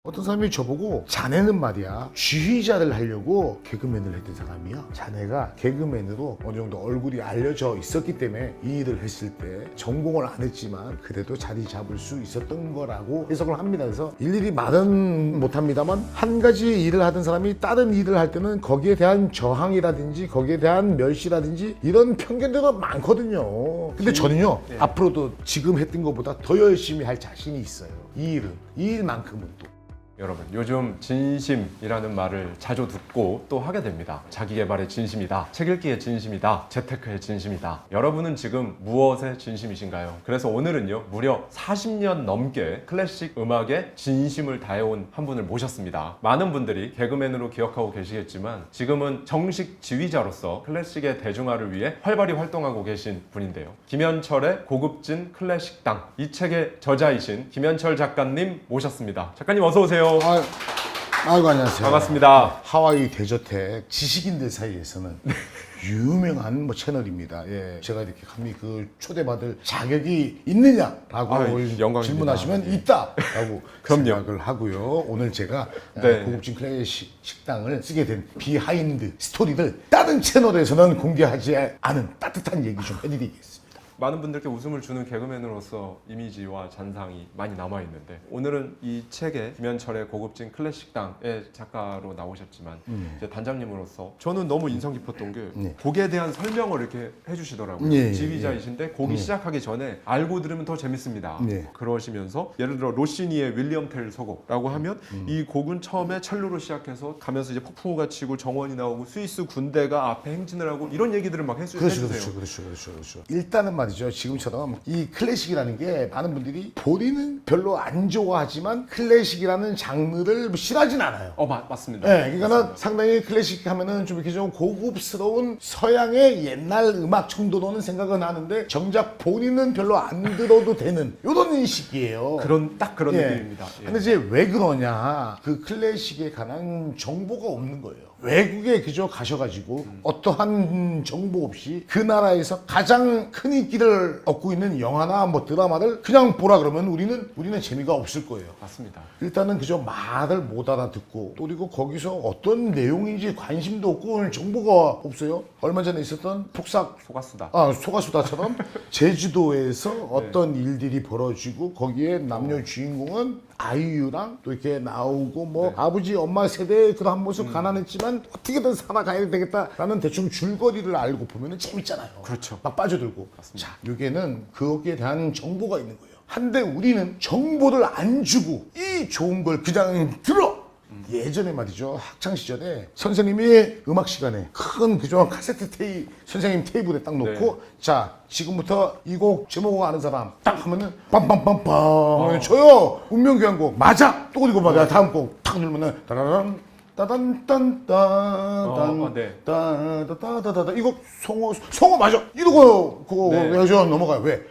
어떤 사람이 저보고 자네는 말이야 지휘자를 하려고 개그맨을 했던 사람이야. 자네가 개그맨으로 어느 정도 얼굴이 알려져 있었기 때문에 이 일을 했을 때 전공을 안 했지만 그래도 자리 잡을 수 있었던 거라고 해석을 합니다. 그래서 일일이 말은 못합니다만 한 가지 일을 하던 사람이 다른 일을 할 때는 거기에 대한 저항이라든지 거기에 대한 멸시라든지 이런 편견들도 많거든요. 근데 저는요 앞으로도 지금 했던 것보다 더 열심히 할 자신이 있어요. 이 일은 이 일만큼은 또. 여러분, 요즘 진심이라는 말을 자주 듣고 또 하게 됩니다. 자기 개발의 진심이다, 책 읽기의 진심이다, 재테크의 진심이다. 여러분은 지금 무엇의 진심이신가요? 그래서 오늘은요 무려 40년 넘게 클래식 음악에 진심을 다해온 한 분을 모셨습니다. 많은 분들이 개그맨으로 기억하고 계시겠지만 지금은 정식 지휘자로서 클래식의 대중화를 위해 활발히 활동하고 계신 분인데요. 김현철의 고급진 클래식당, 이 책의 저자이신 김현철 작가님 모셨습니다. 작가님 어서 오세요. 아이고 안녕하세요. 반갑습니다. 하와이 대저택 지식인들 사이에서는 유명한 채널입니다. 예, 제가 이렇게 감히 그 초대받을 자격이 있느냐라고 영광입니다. 질문하시면 예. 있다라고 그럼요. 생각을 하고요. 오늘 제가 네. 고급진 클래식 식당을 쓰게 된 비하인드 스토리를 다른 채널에서는 공개하지 않은 따뜻한 얘기 좀 해드리겠습니다. 많은 분들께 웃음을 주는 개그맨으로서 이미지와 잔상이 많이 남아있는데 오늘은 이 책에 김현철의 고급진 클래식당의 작가로 나오셨지만 이제 단장님으로서 저는 너무 인상 깊었던 게 곡에 대한 설명을 이렇게 해주시더라고요. 예, 지휘자이신데 곡이 시작하기 전에 알고 들으면 더 재밌습니다. 그러시면서 예를 들어 로시니의 윌리엄 텔 서곡라고 하면 이 곡은 처음에 첼로로 시작해서 가면서 이제 폭풍우가 치고 정원이 나오고 스위스 군대가 앞에 행진을 하고 이런 얘기들을 막 해주세요. 그렇죠. 일단은 말이죠. 지금처럼 이 클래식이라는 게 많은 분들이 본인은 별로 안 좋아하지만 클래식이라는 장르를 싫어하진 않아요. 맞습니다. 네, 그러니까는 상당히 클래식 하면은 좀 이렇게 좀 고급스러운 서양의 옛날 음악 정도로는 생각은 하는데 정작 본인은 별로 안 들어도 되는 이런 인식이에요. 그런 예. 느낌입니다. 예. 근데 이제 왜 그러냐? 그 클래식에 관한 정보가 없는 거예요. 외국에 그저 가셔가지고 어떠한 정보 없이 그 나라에서 가장 큰 인기를 얻고 있는 영화나 드라마를 그냥 보라 그러면 우리는 재미가 없을 거예요. 맞습니다. 일단은 그저 말을 못 알아듣고 또 그리고 거기서 어떤 내용인지 관심도 없고 정보가 없어요. 얼마 전에 있었던 폭삭 소가수다. 소가수다처럼 제주도에서 어떤 일들이 벌어지고 거기에 남녀 주인공은 아이유랑 또 이렇게 나오고 아버지 엄마 세대의 그런 모습 가난했지만 어떻게든 살아가야 되겠다라는 대충 줄거리를 알고 보면은 재밌잖아요. 그렇죠. 막 빠져들고. 자, 여기에는 거기에 대한 정보가 있는 거예요. 한데 우리는 정보를 안 주고 이 좋은 걸 그냥 들어. 예전에 말이죠. 학창 시절에 선생님이 음악 시간에 큰 그저 카세트 선생님 테이블에 딱 놓고 자 지금부터 이 곡 제목 아는 사람 딱 하면은 빰빰빰빰 저요 운명교향곡 맞아 또 그리고 맞아 다음 곡 탁 누르면은 따라란 따단딴딴딴 따다다다다다 이거 송어 맞아 이러고 그거 외워져 넘어가요. 왜?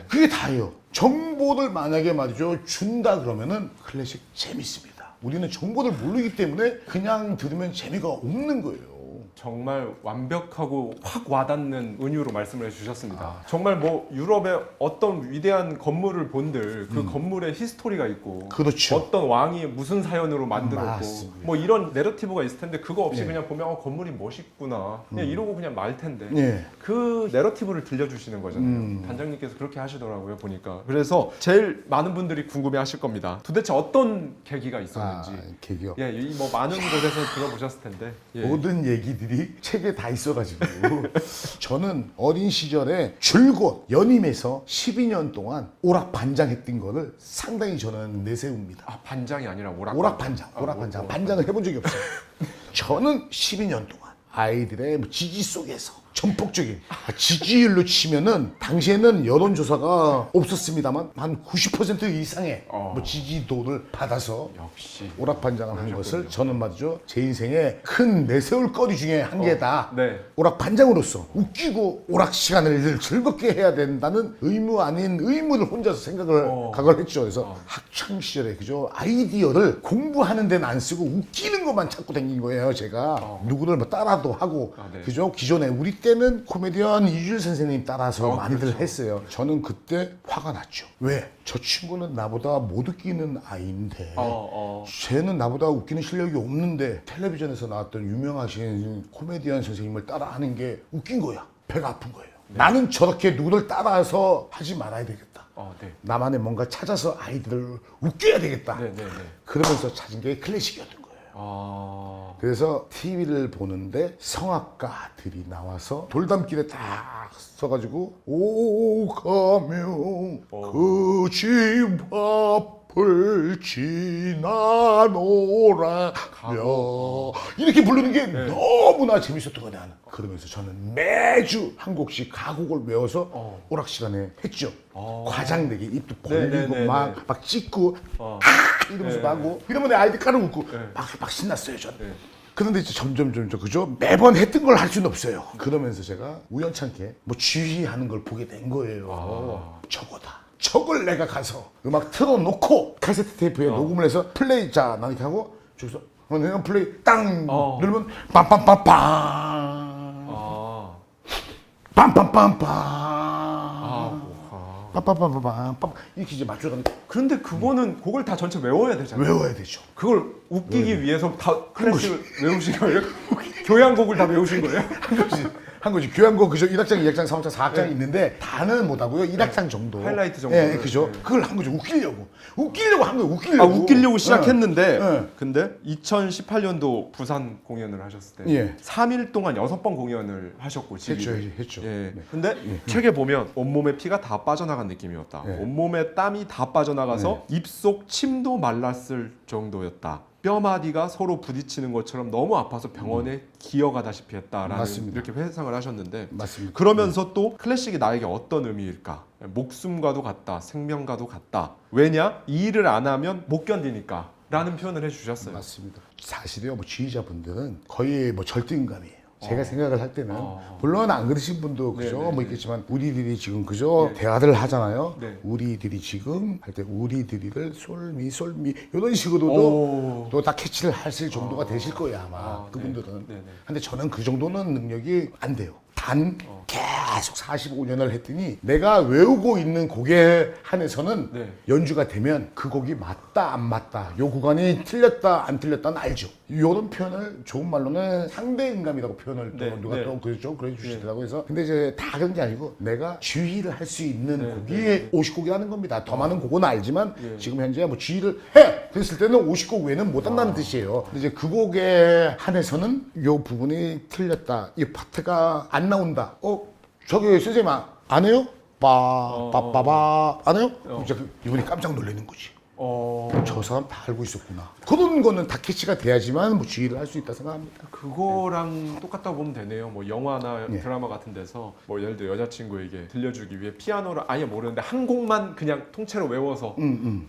그게 다예요. 정보를 만약에 말이죠 준다 그러면은 클래식 재밌습니다. 우리는 정보를 모르기 때문에 그냥 들으면 재미가 없는 거예요. 정말 완벽하고 확 와닿는 은유로 말씀을 해주셨습니다. 정말 유럽의 어떤 위대한 건물을 본들 그 건물에 히스토리가 있고 그렇죠. 어떤 왕이 무슨 사연으로 만들었고 맞습니다. 이런 내러티브가 있을 텐데 그거 없이 그냥 보면 건물이 멋있구나 그냥 이러고 그냥 말 텐데 그 내러티브를 들려주시는 거잖아요. 단장님께서 그렇게 하시더라고요 보니까. 그래서 제일 많은 분들이 궁금해하실 겁니다. 도대체 어떤 계기가 있었는지. 계기요? 예, 많은 곳에서 들어보셨을 텐데 모든 얘기들이 책에 다 있어가지고 저는 어린 시절에 줄곧 연임해서 12년 동안 오락 반장했던 거를 상당히 저는 내세웁니다. 반장이 아니라 오락 반장. 반장을 해본 적이 없어요. 저는 12년 동안 아이들의 지지 속에서 전폭적인 지지율로 치면은 당시에는 여론조사가 없었습니다만 한 90% 이상의 지지도를 받아서 역시 오락반장을 한 것을 저는 말이죠 제 인생의 큰 내세울 거리 중에 한 개다. 오락반장으로서 웃기고 오락 시간을 즐겁게 해야 된다는 의무 아닌 의무를 혼자서 생각을 각을 했죠. 그래서 학창 시절에 그죠 아이디어를 공부하는 데는 안 쓰고 웃기는 것만 찾고 다닌 거예요. 제가 누구를 따라도 하고 그죠 기존에 우리 때는 코미디언 이주일 선생님 따라서 많이들 그렇죠. 했어요. 저는 그때 화가 났죠. 왜? 저 친구는 나보다 못 웃기는 아이인데 쟤는 나보다 웃기는 실력이 없는데 텔레비전에서 나왔던 유명하신 코미디언 선생님을 따라하는 게 웃긴 거야. 배가 아픈 거예요. 나는 저렇게 누구를 따라서 하지 말아야 되겠다. 네. 나만의 뭔가 찾아서 아이들을 웃겨야 되겠다. 네, 네, 네. 그러면서 찾은 게 클래식이었던 거예요. 그래서 TV를 보는데 성악가들이 나와서 돌담길에 딱 써가지고 오가며 그 집 앞을 지나노라며 이렇게 부르는 게 너무나 재밌었던 거야 나는. 그러면서 저는 매주 한 곡씩 가곡을 외워서 오락 시간에 했죠. 과장되게 입도 벌리고 막 찍고 이러면서 하고 이러면 내 아이들 까르 웃고 막 신났어요 저는. 그런데 이제 점점 그죠? 매번 했던 걸 할 수는 없어요. 그러면서 제가 우연찮게 뭐 지휘하는 걸 보게 된 거예요. 저거다. 저걸 내가 가서 음악 틀어놓고 카세트 테이프에 녹음을 해서 플레이 자 나 이렇게 하고 저기서 내가 플레이 땅 누르면 빰빰빰빰 빰빰빰빰 빰빰빰빰빰 이렇게 이제 맞춰가는 그런데 그거는 곡을 다 전체 외워야 되잖아요. 외워야 되죠. 그걸 웃기기 위해서 다 클래식을 외우신 거예요? 교향곡을 다 외우신 거예요? 한 거지. 교향곡 그죠? 1악장, 2악장, 3악장, 4악장이 있는데 다는 못하고요. 1악장 정도. 하이라이트 정도. 예, 그죠? 그걸 한 거죠. 웃기려고 한 거예요. 웃기려고. 웃기려고 시작했는데 네. 근데 2018년도 부산 공연을 하셨을 때 예. 3일 동안 6번 공연을 하셨고 했죠. 예. 네. 근데 책에 보면 온몸에 피가 다 빠져나간 느낌이었다. 예. 온몸에 땀이 다 빠져나가서 입속 침도 말랐을 정도였다. 뼈마디가 서로 부딪히는 것처럼 너무 아파서 병원에 기어가다시피 했다라는 맞습니다. 이렇게 회상을 하셨는데 맞습니다. 그러면서 또 클래식이 나에게 어떤 의미일까? 목숨과도 같다, 생명과도 같다. 왜냐? 이 일을 안 하면 못 견디니까 라는 표현을 해주셨어요. 맞습니다. 사실요, 뭐 지휘자분들은 거의 뭐 절대인간이에요. 제가 생각을 할 때는 물론 안 그러신 분도 그죠 네네네. 뭐 있겠지만 우리들이 지금 그죠 대화를 하잖아요. 네. 우리들이 지금 할 때 우리들이를 솔미 이런 식으로도 또 다 캐치를 하실 정도가 되실 거예요 아마 그분들은. 네네. 근데 저는 그 정도는 능력이 안 돼요. 단 계속 45년을 했더니 내가 외우고 있는 곡에 한해서는 네. 연주가 되면 그 곡이 맞다 안 맞다 요 구간이 틀렸다 안 틀렸다는 알죠. 이런 표현을 좋은 말로는 상대인감이라고 표현을 또 네, 누가 네. 또 그랬죠. 그래 주시더라고요. 그래서 근데 이제 다 그런 게 아니고 내가 지휘를 할 수 있는 곡이 50곡이라는 겁니다. 더 많은 곡은 알지만 지금 현재 뭐 지휘를 해 그랬을 때는 50곡 외에는 못 한다는 뜻이에요. 근데 이제 그 곡에 한해서는 요 부분이 틀렸다. 이 파트가 안 나온다. 저기 선생님 안 해요? 빠빠빠 안 해요? 이제 이분이 깜짝 놀라는 거지. 저 사람 다 알고 있었구나. 그런 거는 다 캐치가 돼야지만 뭐 지휘를 할 수 있다 생각합니다. 그거랑 똑같다고 보면 되네요. 뭐 영화나 예. 드라마 같은 데서 뭐 예를 들어 여자친구에게 들려주기 위해 피아노를 아예 모르는데 한 곡만 그냥 통째로 외워서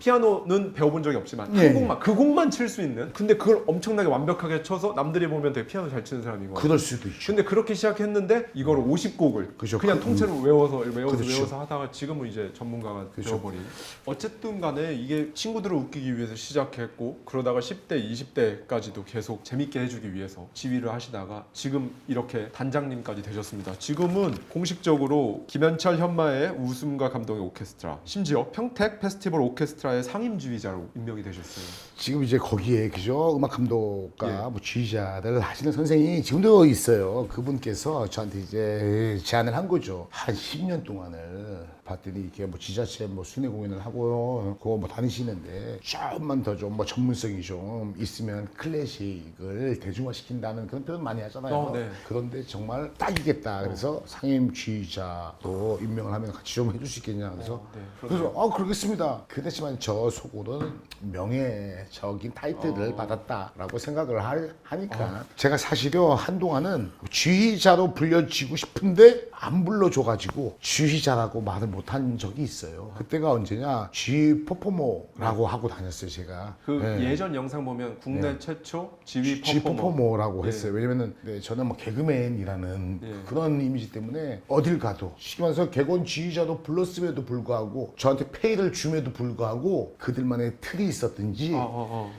피아노는 배워본 적이 없지만 예, 한 곡만 그 곡만 칠 수 있는 근데 그걸 엄청나게 완벽하게 쳐서 남들이 보면 되게 피아노 잘 치는 사람인 거예요. 그럴 수도 있죠. 근데 그렇게 시작했는데 이거를 50곡을 그죠. 그냥 통째로 외워서 그렇죠. 외워서 하다가 지금은 이제 전문가가 되어버린. 어쨌든 간에 이게 친구들을 웃기기 위해서 시작했고 그러다가 10대, 20대까지도 계속 재밌게 해주기 위해서 지휘를 하시다가 지금 이렇게 단장님까지 되셨습니다. 지금은 공식적으로 김현철 현마의 웃음과 감동의 오케스트라 심지어 평택 페스티벌 오케스트라의 상임지휘자로 임명이 되셨어요. 지금 이제 거기에 그죠 음악 감독과 뭐 지휘자들 하시는 선생님이 지금도 있어요. 그분께서 저한테 이제 제안을 한 거죠. 한 10년 동안을 봤더니 이렇게 뭐 지자체 뭐 순회 공연을 하고 그거 뭐 다니시는데 조금만 더 좀 뭐 전문성이 좀 있으면 클래식을 대중화시킨다는 그런 표현 많이 하잖아요. 네. 그런데 정말 딱이겠다. 그래서 상임 지휘자도 임명을 하면 같이 좀 해줄 수 있겠냐. 그래서 그래서 그러겠습니다. 그렇지만 저 속으로는 명예적인 타이틀을 받았다라고 생각을 하니까 제가 사실요 한동안은 지휘자로 불려지고 싶은데 안 불러줘가지고 지휘자라고 말을 못한 적이 있어요. 그때가 언제냐 지휘 퍼포머라고 하고 다녔어요 제가. 그 예전 영상 보면 국내 최초 지휘 지휘 퍼포머. 퍼포머라고 했어요. 왜냐면은 저는 뭐 개그맨이라는 그런 이미지 때문에 어딜 가도 쉽게 말해서 개건 지휘자로 불렀음에도 불구하고 저한테 페이를 줌에도 불구하고 그들만의 틀이 있었든지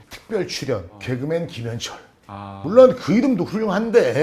특별 출연 개그맨 김현철 물론 그 이름도 훌륭한데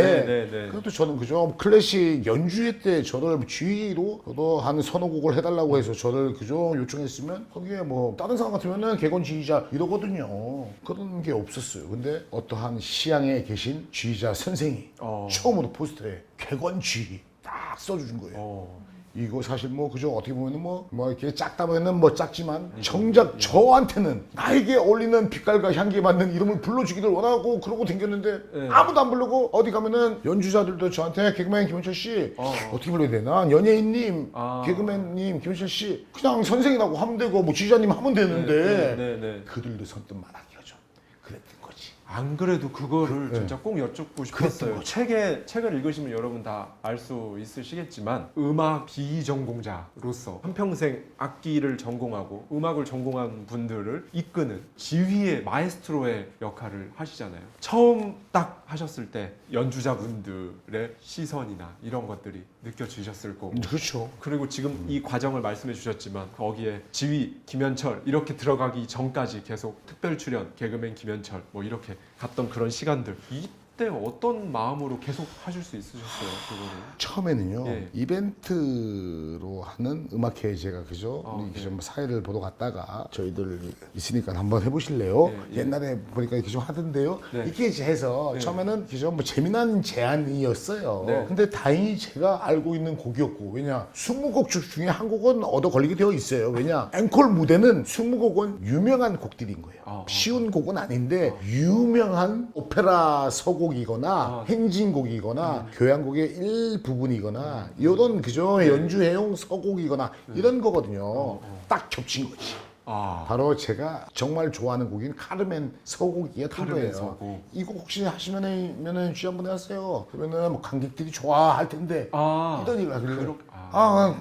네. 그래도 저는 그죠 클래식 연주회 때 저를 지휘로 저도 한 서너 곡을 해달라고 해서 저를 그죠 요청했으면 거기에 뭐 다른 사람 같으면은 객원 지휘자 이러거든요. 그런 게 없었어요. 근데 어떠한 시향에 계신 지휘자 선생이 처음으로 포스터에 객원 지휘 딱 써주신 거예요. 이거 사실 뭐 그죠 어떻게 보면은 뭐 이렇게 작다 보면은 뭐 작지만 정작 저한테는 나에게 어울리는 빛깔과 향기에 맞는 이름을 불러주기를 원하고 그러고 댕겼는데 아무도 안 부르고 어디 가면은 연주자들도 저한테 개그맨 김현철 씨 어떻게 불러야 되나 연예인님 개그맨님 김현철 씨 그냥 선생이라고 하면 되고 뭐 지휘자님 하면 되는데 그들도 선뜻 말하기가 좀 그랬던 거지. 안 그래도 그거를 진짜 꼭 여쭙고 싶었어요. 책을 읽으시면 여러분 다 알 수 있으시겠지만 음악 비전공자로서 한평생 악기를 전공하고 음악을 전공한 분들을 이끄는 지휘의 마에스트로의 역할을 하시잖아요. 처음 딱 하셨을 때 연주자분들의 시선이나 이런 것들이 느껴지셨을 거고 그렇죠. 그리고 지금 이 과정을 말씀해 주셨지만 거기에 지휘 김현철 이렇게 들어가기 전까지 계속 특별 출연 개그맨 김현철 뭐 이렇게 갔던 그런 시간들 이때 어떤 마음으로 계속 하실 수 있으셨어요 그거를? 처음에는요 예. 이벤트로 하는 음악회 제가 그죠 이렇게 좀 사회를 보러 갔다가 저희들 있으니까 한번 해보실래요? 예. 옛날에 보니까 이렇게 좀 하던데요. 네. 이렇게 이제 해서 처음에는 이렇게 좀뭐 재미난 제안이었어요. 네. 근데 다행히 제가 알고 있는 곡이었고 왜냐 20곡 중에 한 곡은 얻어 걸리게 되어 있어요. 왜냐 앵콜 무대는 20곡은 유명한 곡들인 거예요. 쉬운 곡은 아닌데 유명한 오페라 서곡이거나 행진곡이거나 교향곡의 일부분이거나 이런 그죠 연주해용 서곡이거나 이런 거거든요. 딱 겹친 거지. 바로 제가 정말 좋아하는 곡인 카르멘 서곡이었던 카르멘 거예요. 서곡. 이 곡 혹시 하시면은 쥐 한번 해하세요. 그러면은 뭐 관객들이 좋아할 텐데 이런 얘기를 하길래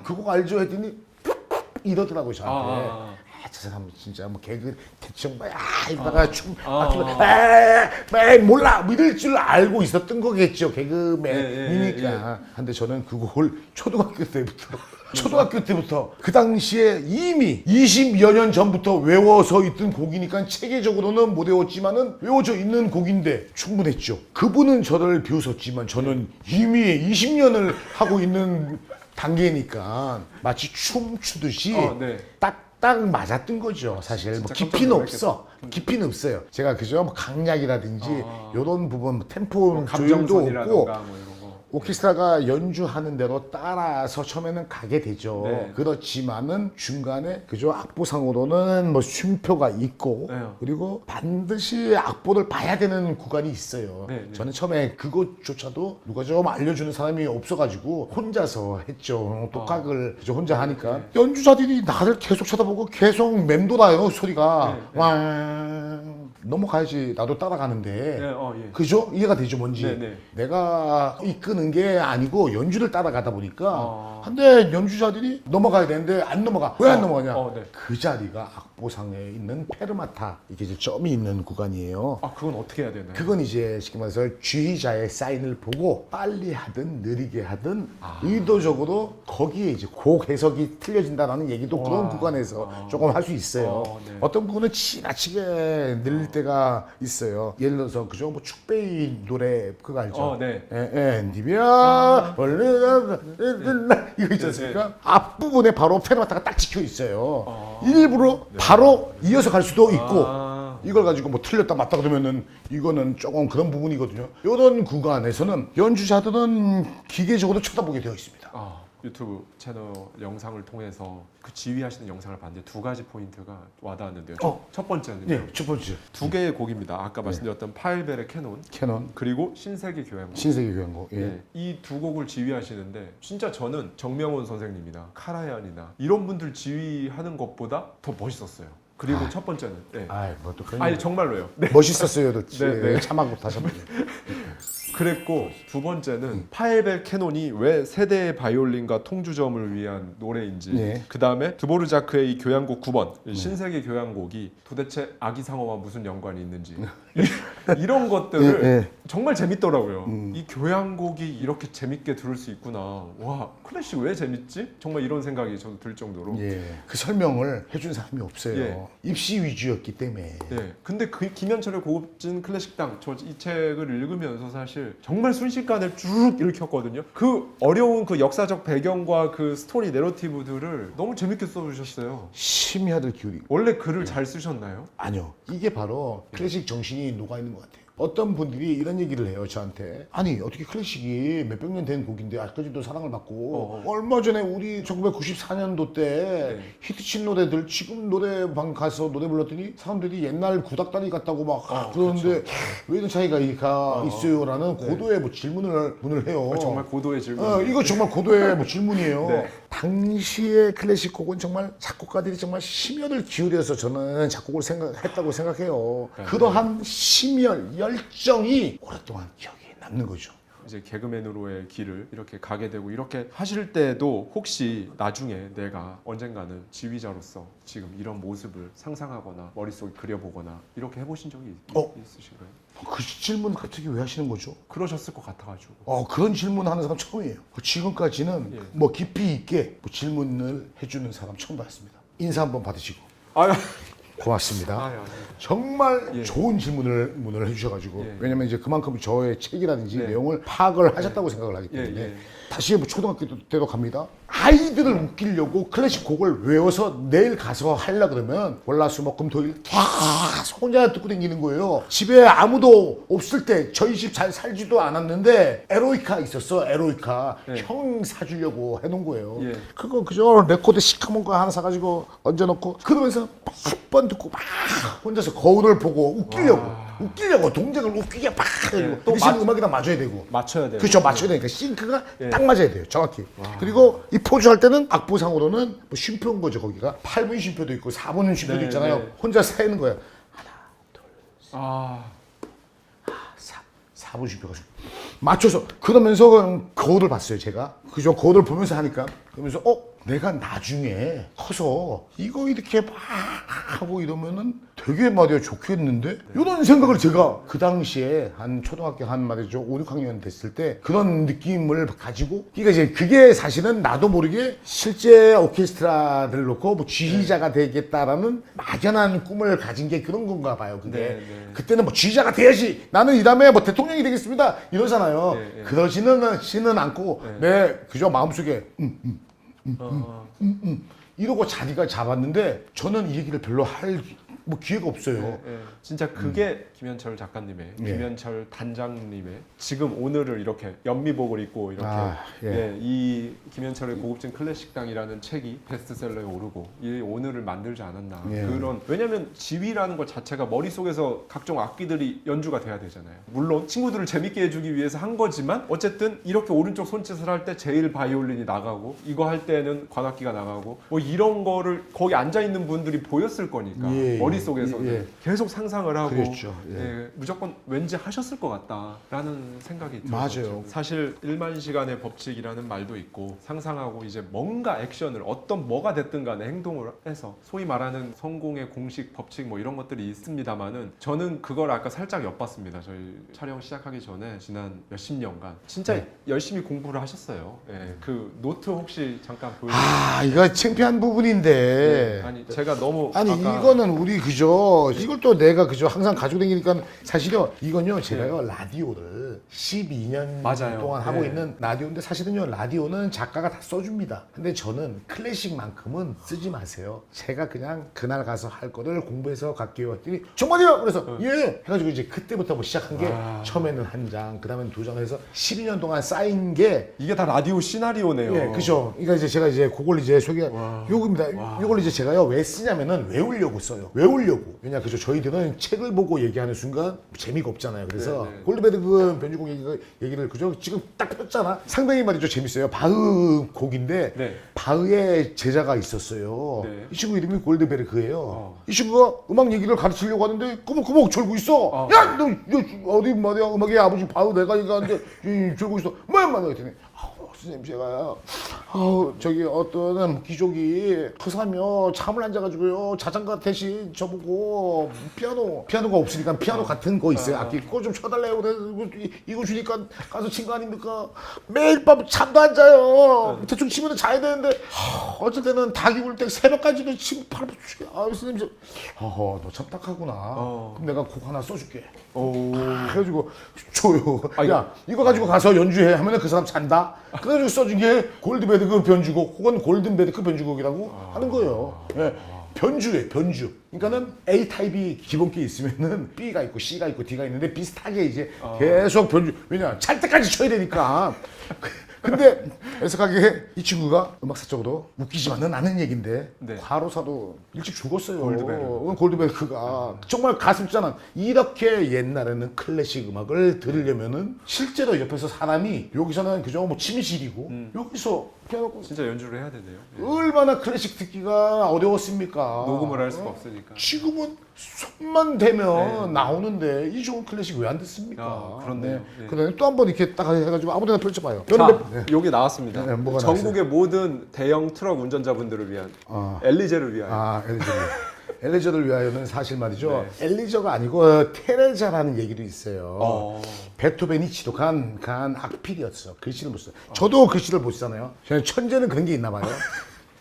그 곡 알죠 했더니 이러더라고요 저한테. 저 사람 진짜 뭐 개그 대충 뭐 이러다가 춤 몰라 뭐 이럴 줄 알고 있었던 거겠죠 개그맨이니까. 근데 저는 그 곡을 초등학교 때부터 그 당시에 이미 20여 년 전부터 외워서 있던 곡이니까 체계적으로는 못 외웠지만은 외워져 있는 곡인데 충분했죠. 그분은 저를 비웃었지만 저는 이미 20년을 하고 있는 단계니까 마치 춤추듯이 딱 맞았던 거죠. 사실 뭐 깊이는 없어. 깊이는 없어요. 제가 그죠 뭐 강약이라든지 이런 부분 뭐 템포 조율도 없고 오케스트라가 연주하는 대로 따라서 처음에는 가게 되죠. 그렇지만은 중간에 그죠 악보상으로는 뭐 쉼표가 있고 그리고 반드시 악보를 봐야 되는 구간이 있어요. 저는 처음에 그것조차도 누가 좀 알려주는 사람이 없어가지고 혼자서 했죠. 독학을 그죠 혼자 하니까 연주자들이 나를 계속 쳐다보고 계속 맴돌아요 소리가. 넘어가야지 나도 따라가는데 그죠? 이해가 되죠 뭔지. 내가 이끄는 게 아니고 연주를 따라가다 보니까 근데 연주자들이 넘어가야 되는데 안 넘어가. 왜 안 넘어가냐? 그 자리가 악보상에 있는 페르마타 이게 이제 점이 있는 구간이에요. 그건 어떻게 해야 되나요? 그건 이제 쉽게 말해서 지휘자의 사인을 보고 빨리 하든 느리게 하든 의도적으로 거기에 이제 곡 해석이 틀려진다라는 얘기도 그런 구간에서 조금 할 수 있어요. 어떤 부분은 지나치게 늘릴 때가 있어요. 예를 들어서 그죠 뭐 축배의 노래 그거 알죠? 니비야 이거 있지 않습니까? 앞부분에 바로 페르마타가 딱 찍혀 있어요. 일부러 바로 이어서 갈 수도 있고 이걸 가지고 뭐 틀렸다 맞다 그러면은 이거는 조금 그런 부분이거든요. 이런 구간에서는 연주자들은 기계적으로 쳐다보게 되어 있습니다. 유튜브 채널 영상을 통해서 그 지휘하시는 영상을 봤는데 두 가지 포인트가 와닿았는데요. 첫 번째는요. 첫 번째. 두 개의 곡입니다. 아까 말씀드렸던 파일벨의 캐논 그리고 신세계 교향곡. 신세계 교향곡. 이 두 곡을 지휘하시는데 진짜 저는 정명원 선생님이나 카라얀이나 이런 분들 지휘하는 것보다 더 멋있었어요. 그리고 첫 번째는 뭐 또 그런 아니 정말로요. 멋있었어요. 참하고 다시 한번. 그랬고 두 번째는 파일벨 캐논이 왜 세대의 바이올린과 통주점을 위한 노래인지 그 다음에 드보르자크의 이 교향곡 9번 신세계 교향곡이 도대체 아기상어와 무슨 연관이 있는지 이런 것들을 정말 재밌더라고요. 이 교향곡이 이렇게 재밌게 들을 수 있구나. 와, 클래식 왜 재밌지? 정말 이런 생각이 저도 들 정도로. 예, 그 설명을 해준 사람이 없어요. 예. 입시 위주였기 때문에. 네, 근데 그 김현철의 고급진 클래식당 저 이 책을 읽으면서 사실 정말 순식간에 쭉 읽혔거든요. 그 어려운 그 역사적 배경과 그 스토리 내러티브들을 너무 재밌게 써주셨어요. 심야들 기울이고. 원래 글을 잘 쓰셨나요? 아니요. 이게 바로 클래식 정신이 녹아있는 것 같아요. 어떤 분들이 이런 얘기를 해요, 저한테. 아니, 어떻게 클래식이 몇백 년 된 곡인데 아직까지도 사랑을 받고 얼마 전에 우리 1994년도 때 네. 히트친 노래들 지금 노래방 가서 노래 불렀더니 사람들이 옛날 구닥다리 같다고 막 그러는데 왜 이런 차이가 있어요? 라는 고도의 뭐 질문을 해요. 정말 고도의 질문. 이거 정말 고도의 뭐 질문이에요. 네. 당시의 클래식 곡은 정말 작곡가들이 정말 심혈을 기울여서 저는 작곡을 했다고 생각해요. 그러한 심혈, 열정이 오랫동안 기억에 남는 거죠. 이제 개그맨으로의 길을 이렇게 가게 되고 이렇게 하실 때도 혹시 나중에 내가 언젠가는 지휘자로서 지금 이런 모습을 상상하거나 머릿속에 그려보거나 이렇게 해보신 적이 있으신가요? 그 질문 갑자기 왜 하시는 거죠? 그러셨을 것 같아가지고. 그런 질문 하는 사람 처음이에요. 지금까지는 예. 뭐 깊이 있게 뭐 질문을 해주는 사람 처음 봤습니다. 인사 한번 받으시고. 아유, 고맙습니다. 아유. 정말 예. 좋은 문을 해주셔가지고 예. 왜냐면 이제 그만큼 저의 책이라든지 네. 내용을 파악을 하셨다고 생각을 하기 때문에 예. 다시 뭐 초등학교 때도 갑니다. 아이들을 웃기려고 클래식 곡을 외워서 내일 가서 하려 그러면 월화수목금토일 계속 혼자 듣고 다니는 거예요. 집에 아무도 없을 때 저희 집 잘 살지도 않았는데 에로이카 있었어. 에로이카 예. 형 사주려고 해놓은 거예요. 예. 그거 그저 레코드 시커먼 거 하나 사가지고 얹어놓고 그러면서 몇 번 듣고 막 혼자서 거울을 보고 웃기려고 동작을 웃기게 막 해가지고 또 대신 음악이랑 맞아야 되고 맞춰야 돼요. 그렇죠. 맞춰야 되니까 싱크가 예. 딱 맞아야 돼요. 정확히. 그리고 이 포즈 할 때는 악보상으로는 뭐 쉼표인 거죠. 거기가 8분 쉼표도 있고 4분 쉼표도 네, 있잖아요. 네. 혼자 세는 거야. 아, 4분 쉼표가 맞춰서 그러면서 거울을 봤어요. 제가 그저 거울을 보면서 하니까 그러면서 내가 나중에 커서 이거 이렇게 막 하고 이러면은 되게 말이야 좋겠는데? 이런 생각을 제가 그 당시에 한 초등학교 한 말이죠 5, 6학년 됐을 때 그런 느낌을 가지고 그러니까 이제 그게 사실은 나도 모르게 실제 오케스트라를 놓고 뭐 지휘자가 되겠다라는 막연한 꿈을 가진 게 그런 건가 봐요. 그게 네. 그때는 뭐 지휘자가 돼야지 나는 이 다음에 뭐 대통령이 되겠습니다 이러잖아요. 네. 그러지는 않고 내 그저 마음속에 이러고 자리가 잡았는데 저는 이 얘기를 별로 할 뭐 기회가 없어요. 예. 진짜 그게 김현철 작가님의, 예. 김현철 단장님의 지금 오늘을 이렇게 연미복을 입고 이렇게 예. 예, 이 김현철의 고급진 클래식당이라는 책이 베스트셀러에 오르고 이 오늘을 만들지 않았나. 예. 그런 왜냐하면 지휘라는 것 자체가 머릿속에서 각종 악기들이 연주가 돼야 되잖아요. 물론 친구들을 재밌게 해주기 위해서 한 거지만 어쨌든 이렇게 오른쪽 손짓을 할 때 제일 바이올린이 나가고 이거 할 때는 관악기가 나가고 뭐 이런 거를 거기 앉아 있는 분들이 보였을 거니까 예, 머릿속에서는 예. 계속 상상을 하고 그랬죠. 예. 예, 무조건 왠지 하셨을 것 같다라는 생각이 들어요. 맞아요. 사실 1만 시간의 법칙이라는 말도 있고 상상하고 이제 뭔가 액션을 어떤 뭐가 됐든 간에 행동을 해서 소위 말하는 성공의 공식 법칙 뭐 이런 것들이 있습니다만은 저는 그걸 아까 살짝 엿봤습니다. 저희 촬영 시작하기 전에 지난 몇십 년간 진짜 네. 열심히 공부를 하셨어요. 예, 그 노트 혹시 잠깐 보여주세요. 이거 창피한 부분인데 아니 제가 너무 아니 아까 이거는 우리 그저 이걸 또 내가 그저 항상 가지고 다니니까 사실요 이건요 제가요 라디오를 12년 맞아요. 동안 하고 네. 있는 라디오인데 사실은요 라디오는 작가가 다 써줍니다. 근데 저는 클래식만큼은 쓰지 마세요. 제가 그냥 그날 가서 할 거를 공부해서 갈게요 했더니 정말이요? 그래서 예 해가지고 이제 그때부터 뭐 시작한 게 처음에는 한 장 그다음에 두 장 해서 12년 동안 쌓인 게 이게 다 라디오 시나리오네요. 예, 그죠. 그러니까 이제 제가 이제 그걸 이제 요겁니다. 요걸 이제 제가요 왜 쓰냐면은 외우려고 써요. 외우려고. 왜냐 그죠. 저희들은 책을 보고 얘기하는 순간 재미가 없잖아요. 그래서 네. 골드베르그 변주곡 얘기를 그죠. 지금 딱 폈잖아. 상당히 말이죠 재밌어요. 바흐 곡인데 네. 바흐의 제자가 있었어요. 네. 이 친구 이름이 골드베르그예요. 이 친구가 음악 얘기를 가르치려고 하는데 꾸벅꾸벅 졸고 있어. 야, 너 어디 말이야 음악의 아버지 바흐 내가 얘기하는데 졸고 있어. 뭐야 말이야 했더니 선생님 제가요 저기 어떤 귀족이 거사며 잠을 안 자가지고요 자장가 대신 저보고 피아노가 없으니까 피아노 같은 거 있어요 악기 그거 좀 쳐달래요 그래서 이거 주니까 가서 친 거 아닙니까 매일 밤 잠도 안 자요 대충 치면 자야 되는데 어쩔 때는 닭이 울 때 새벽까지도 치고 팔 선생님 너 참 딱하구나 그럼 내가 곡 하나 써줄게 그래가지고 줘요 야 이거 가지고 가서 연주해 하면은 그 사람 잔다 그래가지고 써준 게 골드베드크 변주곡 혹은 골든베드크 변주곡이라고 하는 거예요 예. 변주예요 변주 그러니까는 A 타입이 기본기 있으면은 B가 있고 C가 있고 D가 있는데 비슷하게 이제 계속 변주 왜냐 잘 때까지 쳐야 되니까 근데 애석하게 이 친구가 음악사적으로 웃기지만은 않은 얘긴데 네. 과로사도 일찍 죽었어요. 골드베르크. 골드베르크가 정말 가슴 짠한 이렇게 옛날에는 클래식 음악을 들으려면은 실제로 옆에서 사람이 여기서는 그저 뭐 침실이고 여기서 피아노 진짜 연주를 해야 되네요. 예. 얼마나 클래식 듣기가 어려웠습니까? 녹음을 할 수가 없으니까. 지금은 손만 대면 네. 나오는데 이 좋은 클래식 왜 안 듣습니까? 아, 그렇네요. 네. 그다음에 또 한 번 이렇게 딱 해가지고 아무데나 펼쳐봐요. 자, 여기 나왔습니다. 네, 뭐가 전국의 모든 대형 트럭 운전자분들을 위한 엘리제를 위하여. 엘리저. 엘리저를 위하여는 사실 말이죠. 네. 엘리저가 아니고 테레자라는 얘기도 있어요. 어. 베토벤이 지독한 악필이었어. 글씨를 못 써. 저도 글씨를 못 쓰잖아요. 저는 천재는 그런 게 있나 봐요.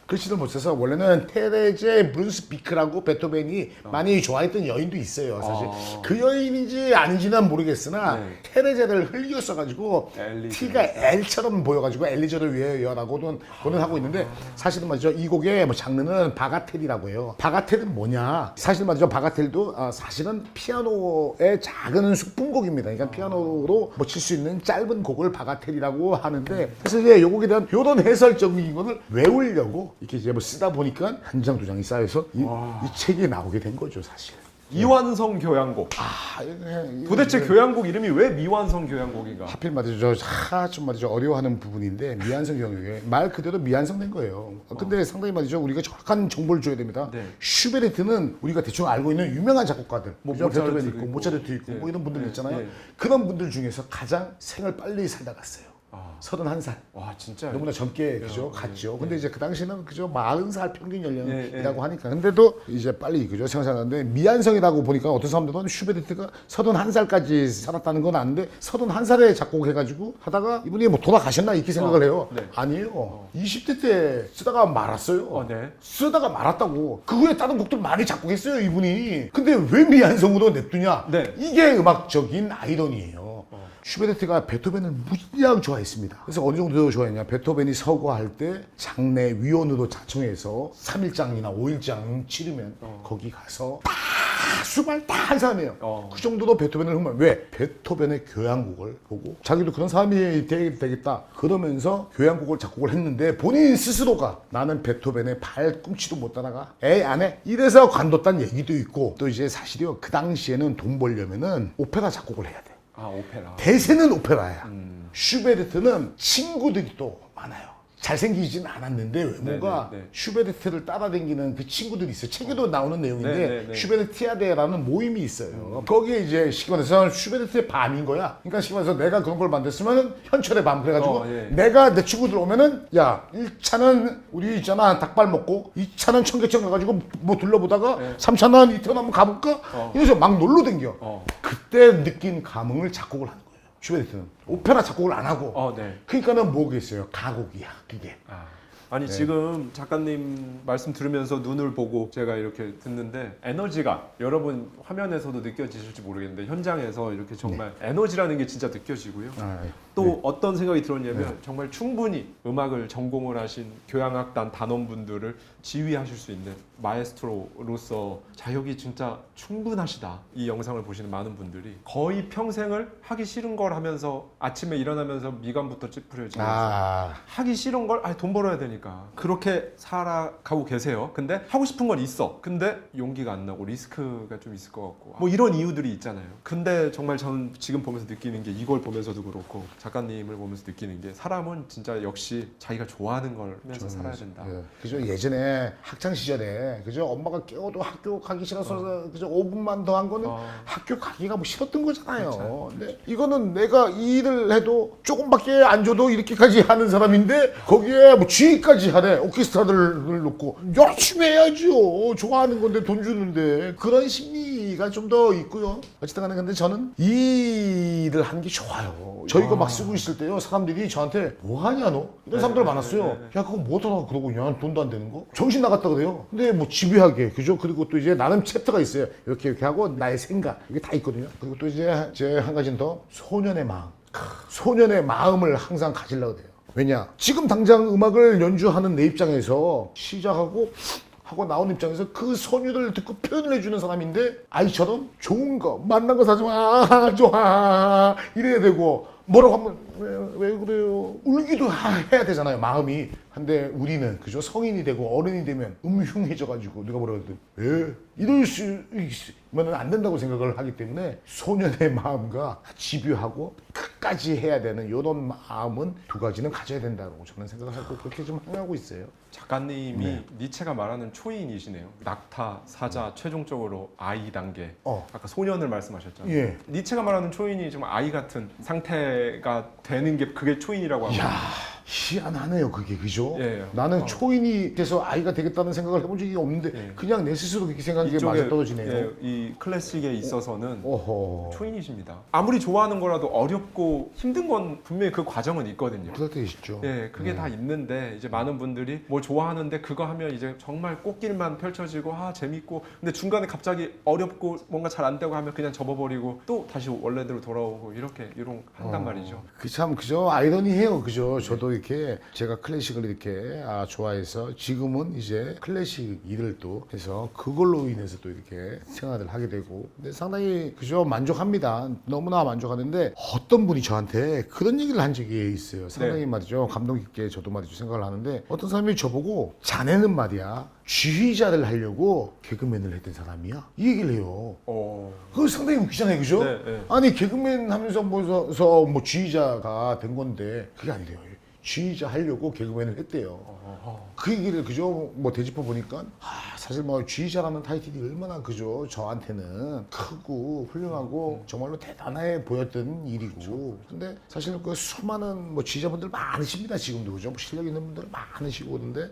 글씨를 못 써서 원래는 테레제 브룬스비크라고 베토벤이 많이 좋아했던 여인도 있어요. 사실 그 여인인지 아닌지는 모르겠으나 네. 테레제를 흘려 써가지고 엘리제. T가 L처럼 보여가지고 엘리저를 위하여라고는 하고 있는데 사실은 말이죠. 이 곡의 뭐 장르는 바가텔이라고 해요. 바가텔은 뭐냐? 사실 말이죠. 바가텔도 사실은 피아노의 작은 숙분곡입니다. 그러니까 피아노로 뭐 칠 수 있는 짧은 곡을 바가텔이라고 하는데 그래서 이제 이 곡에 대한 이런 해설적인 거를 외우려고 이렇게 이제 뭐 쓰다 보니까 한 장 두 장이 쌓여서 이 책이 나오게 된 거죠, 사실. 이완성 교향곡. 도대체 교향곡 이름이 왜 미완성 교향곡인가? 하필 말이죠. 좀 말이죠. 어려워하는 부분인데 미완성 경영에 말 그대로 미완성된 거예요. 근데 상당히 말이죠. 우리가 정확한 정보를 줘야 됩니다. 네. 슈베르트는 우리가 대충 알고 있는 유명한 작곡가들, 뭐 그죠? 모차르트 베토벤 있고 있고, 모차르트 있고 예. 뭐 이런 분들 예. 있잖아요. 예. 그런 분들 중에서 가장 생을 빨리 살다 갔어요. 31살. 와 진짜. 너무나 젊게 그죠 갔죠. 근데 이제 그 당시는 그죠 40살 평균 연령이라고 예. 하니까 근데도 이제 빨리 그죠 생각하는데 미완성이라고 보니까 어떤 사람들은 슈베르트가 31살까지 살았다는 건 아는데 31살에 작곡해가지고 하다가 이분이 뭐 돌아가셨나 이렇게 생각을 해요. 네. 아니에요. 20대 때 쓰다가 말았어요. 네. 쓰다가 말았다고. 그 후에 다른 곡들 많이 작곡했어요 이분이. 근데 왜 미완성으로 냅두냐? 네. 이게 음악적인 아이러니예요. 슈베르트가 베토벤을 무지하게 좋아했습니다. 그래서 어느 정도 좋아했냐? 베토벤이 서거할 때 장례 위원으로 자청해서 3일장이나 5일장 치르면 거기 가서 다 수발 다 한 사람이에요. 그 정도로 베토벤을 흠모해요. 왜? 베토벤의 교향곡을 보고 자기도 그런 사람이 되겠다. 그러면서 교향곡을 작곡을 했는데 본인 스스로가 나는 베토벤의 발꿈치도 못 따라가. 에이 안 해. 이래서 관뒀다는 얘기도 있고 또 이제 사실이요. 그 당시에는 돈 벌려면은 오페라 작곡을 해야 돼. 오페라. 대세는 오페라야. 슈베르트는 친구들이 또 많아요. 잘생기진 않았는데 외모가 네네네. 슈베르트를 따라다니는 그 친구들이 있어요. 책에도 나오는 내용인데 네네네. 슈베르티아데라는 모임이 있어요. 거기에 이제 쉽게 말해서 슈베르트의 밤인 거야. 그러니까 쉽게 말해서 내가 그런 걸 만들었으면 현철의 밤 그래가지고 예. 내가 내 친구들 오면은 야 1차는 우리 있잖아 닭발 먹고 2차는 청계천 가가지고 뭐 둘러보다가 3차는 이태원 한번 가볼까? 이래서 막 놀러 댕겨. 그때 느낀 감흥을 작곡을 하는 거예요. 슈베르트는 오페라 작곡을 안 하고 네. 그러니까는 뭐겠어요 가곡이야 그게. 아니 지금 작가님 말씀 들으면서 눈을 보고 제가 이렇게 듣는데 에너지가 여러분 화면에서도 느껴지실지 모르겠는데 현장에서 이렇게 정말 에너지라는 게 진짜 느껴지고요. 또 어떤 생각이 들었냐면 정말 충분히 음악을 전공을 하신 교향악단 단원분들을 지휘하실 수 있는 마에스트로로서 자격이 진짜 충분하시다. 이 영상을 보시는 많은 분들이 거의 평생을 하기 싫은 걸 하면서 아침에 일어나면서 미간부터 찌푸려지면서 하기 싫은 걸 돈 벌어야 되니까 그러니까 그렇게 살아가고 계세요. 근데 하고 싶은 건 있어. 근데 용기가 안 나고 리스크가 좀 있을 것 같고 뭐 이런 이유들이 있잖아요. 근데 정말 저는 지금 보면서 느끼는 게 이걸 보면서도 그렇고 작가님을 보면서 느끼는 게 사람은 진짜 역시 자기가 좋아하는 걸 하면서 살아야 된다. 예. 그죠? 예전에 학창 시절에 그죠? 엄마가 깨워도 학교 가기 싫어서 그죠? 5분만 더 한 거는 학교 가기가 뭐 싫었던 거잖아요. 그렇죠. 근데 이거는 내가 이 일을 해도 조금밖에 안 줘도 이렇게까지 하는 사람인데 거기에 뭐 지휘까지 하래. 오케스트라들을 놓고 열심히 해야죠. 좋아하는 건데 돈 주는데 그런 심리가 좀 더 있고요. 어쨌든 간에 근데 저는 이 일을 하는 게 좋아요. 저희가 막 쓰고 있을 때요. 사람들이 저한테 뭐 하냐 너? 이런 사람들 많았어요. 야 그거 뭐더라 그러고 야 돈도 안 되는 거? 정신 나갔다 그래요. 근데 뭐 집요하게 그죠? 그리고 또 이제 나름 챕터가 있어요. 이렇게 하고 나의 생각 이게 다 있거든요. 그리고 또 이제 제 한 가지는 더 소년의 마음. 소년의 마음을 항상 가지려고 돼요. 왜냐? 지금 당장 음악을 연주하는 내 입장에서 시작하고 하고 나온 입장에서 그 소녀를 듣고 표현을 해주는 사람인데 아이처럼 좋은 거 만난 거 사지마 좋아 이래야 되고 뭐라고 하면 왜 그래요 울기도 해야 되잖아요 마음이. 근데 우리는 그죠 성인이 되고 어른이 되면 음흉해져가지고 누가 뭐라 그러든 왜 이럴 수 있으면 안 된다고 생각을 하기 때문에 소년의 마음과 집요하고 끝까지 해야 되는 이런 마음은 두 가지는 가져야 된다고 저는 생각을 하고 그렇게 좀 행하고 있어요. 작가님이 네. 니체가 말하는 초인이시네요. 낙타, 사자, 최종적으로 아이 단계. 어. 아까 소년을 말씀하셨잖아요. 예. 니체가 말하는 초인이 좀 아이 같은 상태가 되는 게 그게 초인이라고 합니다. 이야 희한하네요 그게 그죠? 예. 나는 초인이 돼서 아이가 되겠다는 생각을 해본 적이 없는데 예. 그냥 내 스스로 그렇게 생각한 게 맞아 떨어지네요. 예, 이 클래식에 있어서는 어허. 초인이십니다. 아무리 좋아하는 거라도 어렵고 힘든 건 분명히 그 과정은 있거든요. 그럴 때 있죠. 예, 그게 다 있는데 이제 많은 분들이 뭘 좋아하는데 그거 하면 이제 정말 꽃길만 펼쳐지고 재밌고 근데 중간에 갑자기 어렵고 뭔가 잘 안 되고 하면 그냥 접어버리고 또 다시 원래대로 돌아오고 이렇게 한단 말이죠. 그 참 그죠 아이러니해요 그죠. 저도 이렇게 제가 클래식을 이렇게 좋아해서 지금은 이제 클래식 일을 또 해서 그걸로 인해서 또 이렇게 생활을 하게 되고 근데 상당히 그죠 만족합니다. 너무나 만족하는데 어떤 분이 저한테 그런 얘기를 한 적이 있어요. 상당히 네. 말이죠 감동 깊게 저도 말이죠 생각을 하는데 어떤 사람이 저보고 자네는 말이야 지휘자를 하려고 개그맨을 했던 사람이야 이 얘기를 해요. 그거 상당히 웃기잖아요 그죠? 네, 네. 아니 개그맨 하면서 뭐 지휘자가 된 건데 그게 아니래요. 지휘자 하려고 개그맨을 했대요. 그 얘기를 그죠 뭐 되짚어 보니까 사실 뭐 지휘자라는 타이틀이 얼마나 그죠 저한테는 크고 훌륭하고 정말로 대단해 보였던 일이고 근데 사실 그 수많은 뭐 지휘자분들 많으십니다 지금도 그죠 뭐 실력 있는 분들 많으시고 그런데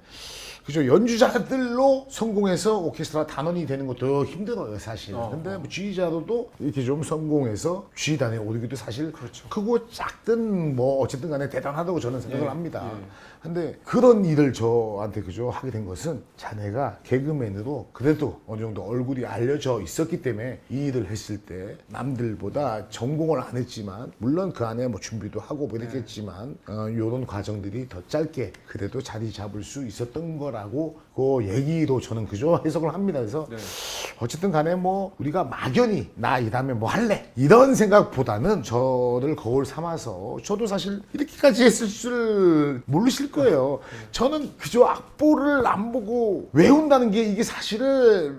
그죠 연주자들로 성공해서 오케스트라 단원이 되는 것도 힘들어요 사실. 근데 뭐 지휘자로도 이렇게 좀 성공해서 지휘단에 오르기도 사실 그렇죠. 크고 작든 뭐 어쨌든 간에 대단하다고 저는 생각을 합니다. 예. 근데 그런 일을 저한테 그죠 하게 된 것은 자네가 개그맨으로 그래도 어느 정도 얼굴이 알려져 있었기 때문에 이 일을 했을 때 남들보다 전공을 안 했지만 물론 그 안에 뭐 준비도 하고 뭐 이렇게 했지만 이런 과정들이 더 짧게 그래도 자리 잡을 수 있었던 거라고 그 얘기로 저는 그죠 해석을 합니다. 그래서 네. 어쨌든 간에 뭐 우리가 막연히 나 일하면 뭐 할래 이런 생각보다는 저를 거울 삼아서 저도 사실 이렇게까지 했을 줄 모르실 거예요. 저는 그저 악보를 안 보고 외운다는 게 이게 사실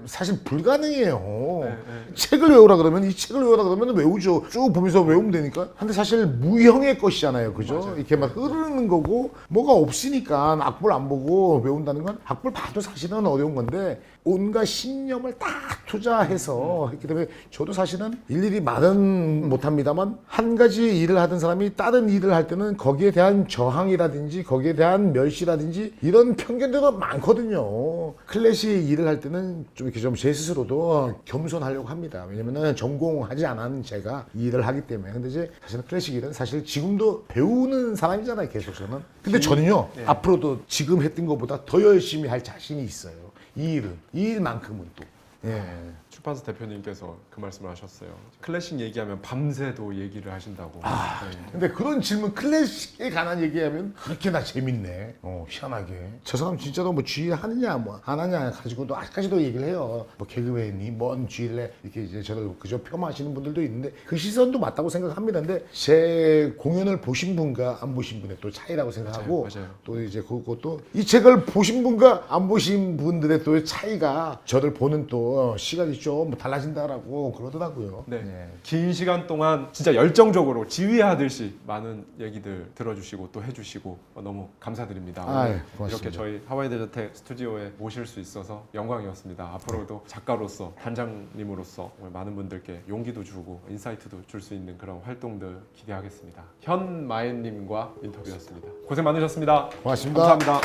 불가능해요. 책을 외우라 그러면 이 책을 외우라 그러면 외우죠. 쭉 보면서 외우면 되니까. 근데 사실 무형의 것이잖아요. 그죠? 맞아요. 이렇게 막 흐르는 거고 뭐가 없으니까 악보를 안 보고 외운다는 건 악보를 봐도 사실은 어려운 건데 온갖 신념을 딱 투자해서 했기 때문에 저도 사실은 일일이 말은 못합니다만 한 가지 일을 하던 사람이 다른 일을 할 때는 거기에 대한 저항이라든지 거기에 대한 멸시라든지 이런 편견들도 많거든요. 클래식 일을 할 때는 좀 이렇게 좀 제 스스로도 겸손하려고 합니다. 왜냐면은 전공하지 않은 제가 이 일을 하기 때문에. 근데 이제 사실은 클래식 일은 사실 지금도 배우는 사람이잖아요. 계속 저는. 근데 저는요 앞으로도 지금 했던 것보다 더 열심히 할 자신이 있어요. 이 일은 이 일만큼은 또. 예. 출판사 대표님께서 그 말씀을 하셨어요. 클래식 얘기하면 밤새도 얘기를 하신다고. 네. 근데 그런 질문 클래식에 관한 얘기하면 그렇게나 재밌네. 희한하게. 저 사람 진짜로 뭐 주의하느냐 뭐 안 하냐 가지고도 아직까지도 얘기를 해요. 뭐 개그맨이 뭔 주의를 이렇게 이제 저를 그저 폄하하시는 분들도 있는데 그 시선도 맞다고 생각합니다. 근데 제 공연을 보신 분과 안 보신 분의 또 차이라고 생각하고 맞아요. 또 이제 그것도 이 책을 보신 분과 안 보신 분들의 또 차이가 저를 보는 또 시각이 좀 달라진다라고 그러더라고요. 네. 긴 시간 동안 진짜 열정적으로 지휘하듯이 많은 얘기들 들어주시고 또 해주시고 너무 감사드립니다. 오늘 고맙습니다. 이렇게 저희 하와이 데저텍 스튜디오에 모실 수 있어서 영광이었습니다. 앞으로도 작가로서 단장님으로서 오늘 많은 분들께 용기도 주고 인사이트도 줄 수 있는 그런 활동들 기대하겠습니다. 현마애님과 인터뷰였습니다. 고생 많으셨습니다. 고맙습니다. 감사합니다.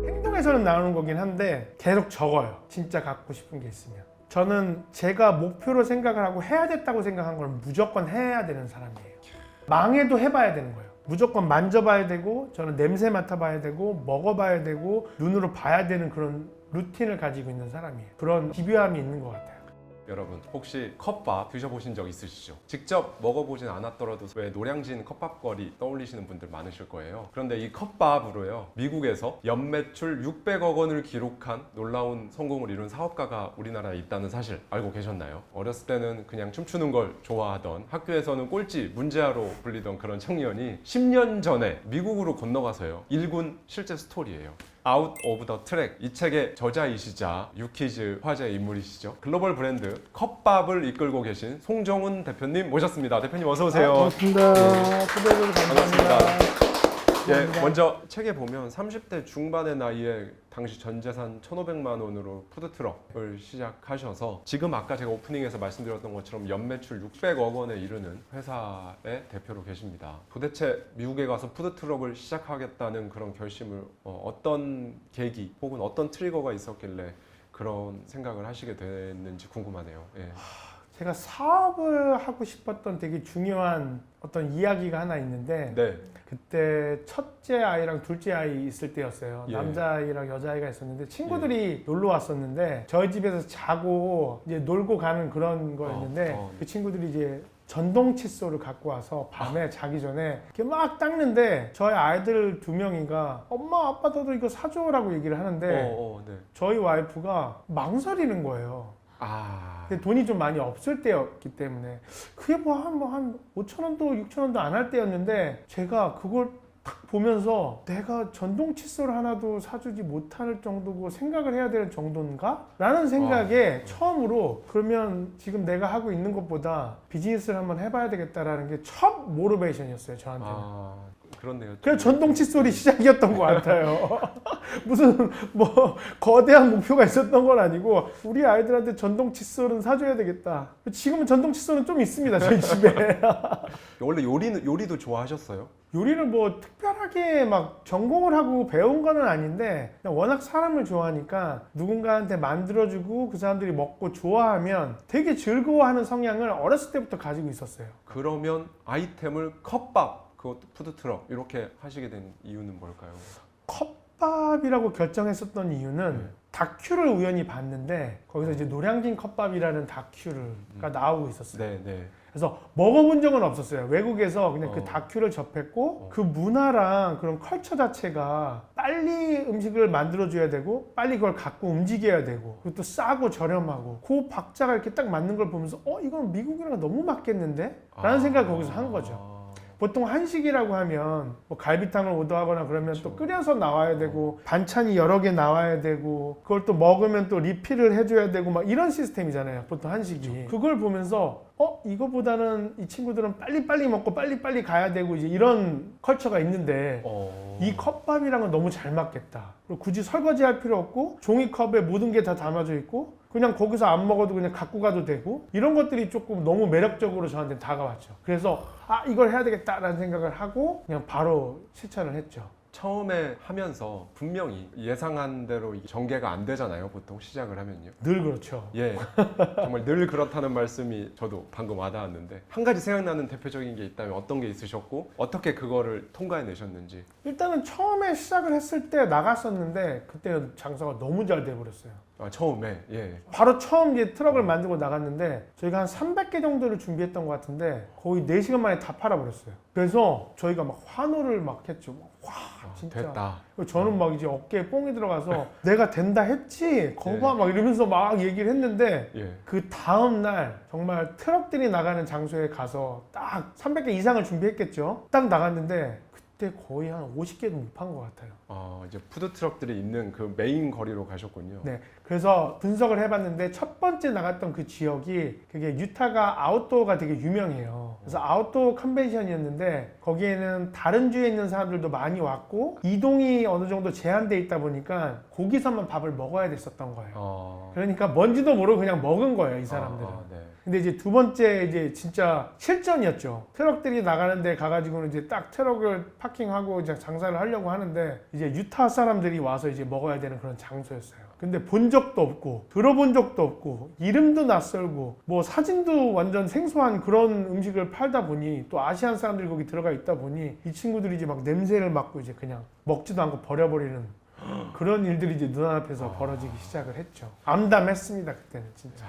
행동에서는 나오는 거긴 한데 계속 적어요. 진짜 갖고 싶은 게 있으면. 저는 제가 목표로 생각을 하고 해야 됐다고 생각한 걸 무조건 해야 되는 사람이에요. 망해도 해봐야 되는 거예요. 무조건 만져봐야 되고, 저는 냄새 맡아봐야 되고, 먹어봐야 되고, 눈으로 봐야 되는 그런 루틴을 가지고 있는 사람이에요. 그런 기묘함이 있는 것 같아요. 여러분 혹시 컵밥 드셔보신 적 있으시죠? 직접 먹어보진 않았더라도 왜 노량진 컵밥거리 떠올리시는 분들 많으실 거예요. 그런데 이 컵밥으로요, 미국에서 연매출 600억 원을 기록한 놀라운 성공을 이룬 사업가가 우리나라에 있다는 사실 알고 계셨나요? 어렸을 때는 그냥 춤추는 걸 좋아하던, 학교에서는 꼴찌 문제아로 불리던 그런 청년이 10년 전에 미국으로 건너가서요, 일군 실제 스토리예요. 아웃 오브 더 트랙, 이 책의 저자이시자 유키즈 화제 인물이시죠. 글로벌 브랜드 컵밥을 이끌고 계신 송정훈 대표님 모셨습니다. 대표님 어서 오세요. 고맙습니다. 초대해주셔서 감사합니다. 예, 먼저 책에 보면 30대 중반의 나이에 당시 전 재산 1,500만 원으로 푸드트럭을 시작하셔서 지금 아까 제가 오프닝에서 말씀드렸던 것처럼 연매출 600억 원에 이르는 회사의 대표로 계십니다. 도대체 미국에 가서 푸드트럭을 시작하겠다는 그런 결심을 어떤 계기 혹은 어떤 트리거가 있었길래 그런 생각을 하시게 됐는지 궁금하네요. 예. 제가 사업을 하고 싶었던 되게 중요한 어떤 이야기가 하나 있는데, 네. 그때 첫째 아이랑 둘째 아이 있을 때였어요. 예. 남자아이랑 여자아이가 있었는데 친구들이 놀러 왔었는데 저희 집에서 자고 이제 놀고 가는 그런 거였는데 네. 그 친구들이 이제 전동 칫솔을 갖고 와서 밤에 자기 전에 이렇게 막 닦는데 저희 아이들 두 명이가 엄마 아빠 너도 이거 사줘라고 얘기를 하는데 네. 저희 와이프가 망설이는 거예요. 아. 근데 돈이 좀 많이 없을 때였기 때문에 그게 한 5,000원도 6,000원도 안 할 때였는데 제가 그걸 딱 보면서 내가 전동 칫솔 하나도 사주지 못할 정도고 생각을 해야 될 정도인가? 라는 생각에 처음으로 그러면 지금 내가 하고 있는 것보다 비즈니스를 한번 해봐야 되겠다라는 게 첫 모티베이션이었어요, 저한테는. 그렇네요. 그래서 전동 칫솔이 시작이었던 것 같아요. 무슨 뭐 거대한 목표가 있었던 건 아니고 우리 아이들한테 전동 칫솔은 사줘야 되겠다. 지금은 전동 칫솔은 좀 있습니다, 저희 집에. 원래 요리도 좋아하셨어요? 요리를 뭐 특별하게 막 전공을 하고 배운 거는 아닌데 그냥 워낙 사람을 좋아하니까 누군가한테 만들어주고 그 사람들이 먹고 좋아하면 되게 즐거워하는 성향을 어렸을 때부터 가지고 있었어요. 그러면 아이템을 컵밥, 그것도 푸드트럭 이렇게 하시게 된 이유는 뭘까요? 컵밥이라고 결정했었던 이유는 다큐를 우연히 봤는데 거기서 이제 노량진 컵밥이라는 다큐가 나오고 있었어요. 네. 그래서 먹어본 적은 없었어요. 외국에서 그냥 그 다큐를 접했고 그 문화랑 그런 컬처 자체가 빨리 음식을 만들어줘야 되고 빨리 그걸 갖고 움직여야 되고 그리고 또 싸고 저렴하고 그 박자가 이렇게 딱 맞는 걸 보면서 이건 미국이랑 너무 맞겠는데? 라는 생각을 거기서 한 거죠. 보통 한식이라고 하면 뭐 갈비탕을 오더하거나 그러면 또 끓여서 나와야 되고 반찬이 여러 개 나와야 되고 그걸 또 먹으면 또 리필을 해줘야 되고 막 이런 시스템이잖아요, 보통 한식이. 그걸 보면서 이거보다는 이 친구들은 빨리빨리 먹고 빨리빨리 가야 되고 이제 이런 컬처가 있는데 이 컵밥이랑은 너무 잘 맞겠다. 그리고 굳이 설거지할 필요 없고 종이컵에 모든 게 다 담아져 있고 그냥 거기서 안 먹어도 그냥 갖고 가도 되고 이런 것들이 조금 너무 매력적으로 저한테 다가왔죠. 그래서 이걸 해야 되겠다라는 생각을 하고 그냥 바로 실천을 했죠. 처음에 하면서 분명히 예상한 대로 이 전개가 안 되잖아요. 보통 시작을 하면요. 늘 그렇죠. 예, 정말 늘 그렇다는 말씀이 저도 방금 와닿았는데 한 가지 생각나는 대표적인 게 있다면 어떤 게 있으셨고 어떻게 그거를 통과해내셨는지. 일단은 처음에 시작을 했을 때 나갔었는데 그때는 장사가 너무 잘 돼버렸어요. 아, 처음에 예. 바로 처음 이제 트럭을 만들고 나갔는데 저희가 한 300개 정도를 준비했던 것 같은데 거의 4시간 만에 다 팔아버렸어요. 그래서 저희가 막 환호를 막 했죠. 와 진짜 됐다. 저는 막 이제 어깨에 뽕이 들어가서 내가 된다 했지 거봐 막 이러면서 막 얘기를 했는데 예. 그 다음 날 정말 트럭들이 나가는 장소에 가서 딱 300개 이상을 준비했겠죠. 딱 나갔는데 그때 거의 한 50개도 못 판 것 같아요. 이제 푸드 트럭들이 있는 그 메인 거리로 가셨군요. 네, 그래서 분석을 해봤는데 첫 번째 나갔던 그 지역이 그게 유타가 아웃도어가 되게 유명해요. 그래서 아웃도어 컨벤션이었는데 거기에는 다른 주에 있는 사람들도 많이 왔고 이동이 어느 정도 제한돼 있다 보니까 거기서만 밥을 먹어야 됐었던 거예요. 그러니까 뭔지도 모르고 그냥 먹은 거예요, 이 사람들은. 네. 근데 이제 두 번째 이제 진짜 실전이었죠. 트럭들이 나가는데 가가지고는 이제 딱 트럭을 파킹하고 이제 장사를 하려고 하는데 이제 유타 사람들이 와서 이제 먹어야 되는 그런 장소였어요. 근데 본 적도 없고 들어본 적도 없고 이름도 낯설고 뭐 사진도 완전 생소한 그런 음식을 팔다 보니 또 아시안 사람들이 거기 들어가 있다 보니 이 친구들이 이제 막 냄새를 맡고 이제 그냥 먹지도 않고 버려버리는 그런 일들이 이제 눈앞에서 벌어지기 시작을 했죠. 암담했습니다, 그때는 진짜.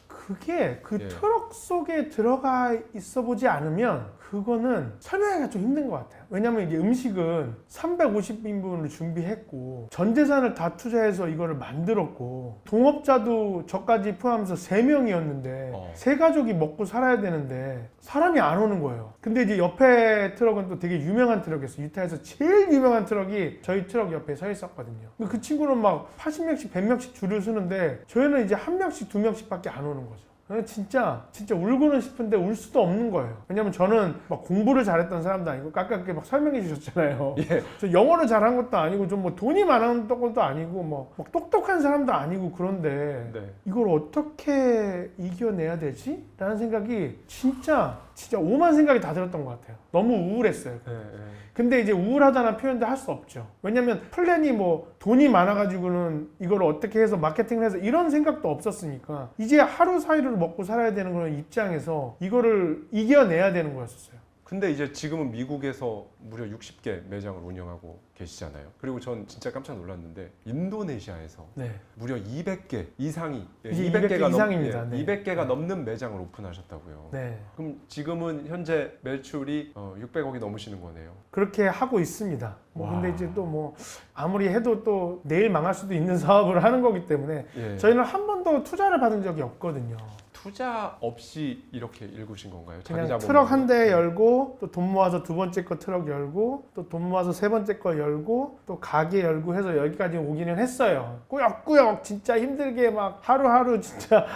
그게 그 예. 트럭 속에 들어가 있어 보지 않으면 그거는 설명하기가 좀 힘든 것 같아요. 왜냐면 이게 음식은 350인분을 준비했고 전 재산을 다 투자해서 이거를 만들었고 동업자도 저까지 포함해서 3명이었는데 세 가족이 먹고 살아야 되는데 사람이 안 오는 거예요. 근데 이제 옆에 트럭은 또 되게 유명한 트럭이었어요. 유타에서 제일 유명한 트럭이 저희 트럭 옆에 서 있었거든요. 근데 그 친구는 막 80명씩 100명씩 줄을 서는데 저희는 이제 1명씩 2명씩밖에 안 오는 거죠. 진짜 울고는 싶은데 울 수도 없는 거예요. 왜냐면 저는 막 공부를 잘했던 사람도 아니고 아까 막 설명해 주셨잖아요. 예. 저 영어를 잘한 것도 아니고 좀 뭐 돈이 많은 것도 아니고 뭐 똑똑한 사람도 아니고 그런데 네. 이걸 어떻게 이겨내야 되지? 라는 생각이 진짜 오만 생각이 다 들었던 것 같아요. 너무 우울했어요. 네, 네. 근데 이제 우울하다는 표현도 할 수 없죠. 왜냐면 플랜이 뭐 돈이 많아가지고는 이걸 어떻게 해서 마케팅을 해서 이런 생각도 없었으니까 이제 하루 사이로 먹고 살아야 되는 그런 입장에서 이거를 이겨내야 되는 거였어요. 근데 이제 지금은 미국에서 무려 60개 매장을 운영하고 계시잖아요. 그리고 전 진짜 깜짝 놀랐는데 인도네시아에서 네. 무려 200개 이상이 이제 200개 이상입니다. 네. 200개가 넘는 매장을 오픈하셨다고요. 네. 그럼 지금은 현재 매출이 600억이 넘으시는 거네요. 그렇게 하고 있습니다. 와. 근데 이제 또 뭐 아무리 해도 또 내일 망할 수도 있는 사업을 하는 거기 때문에 예. 저희는 한 번도 투자를 받은 적이 없거든요. 투자 없이 이렇게 일구신 건가요? 자기 그냥 자본으로? 트럭 한 대 열고 또 돈 모아서 두 번째 거 트럭 열고 또 돈 모아서 세 번째 거 열고 또 가게 열고 해서 여기까지 오기는 했어요. 꾸역꾸역 진짜 힘들게 막 하루하루 진짜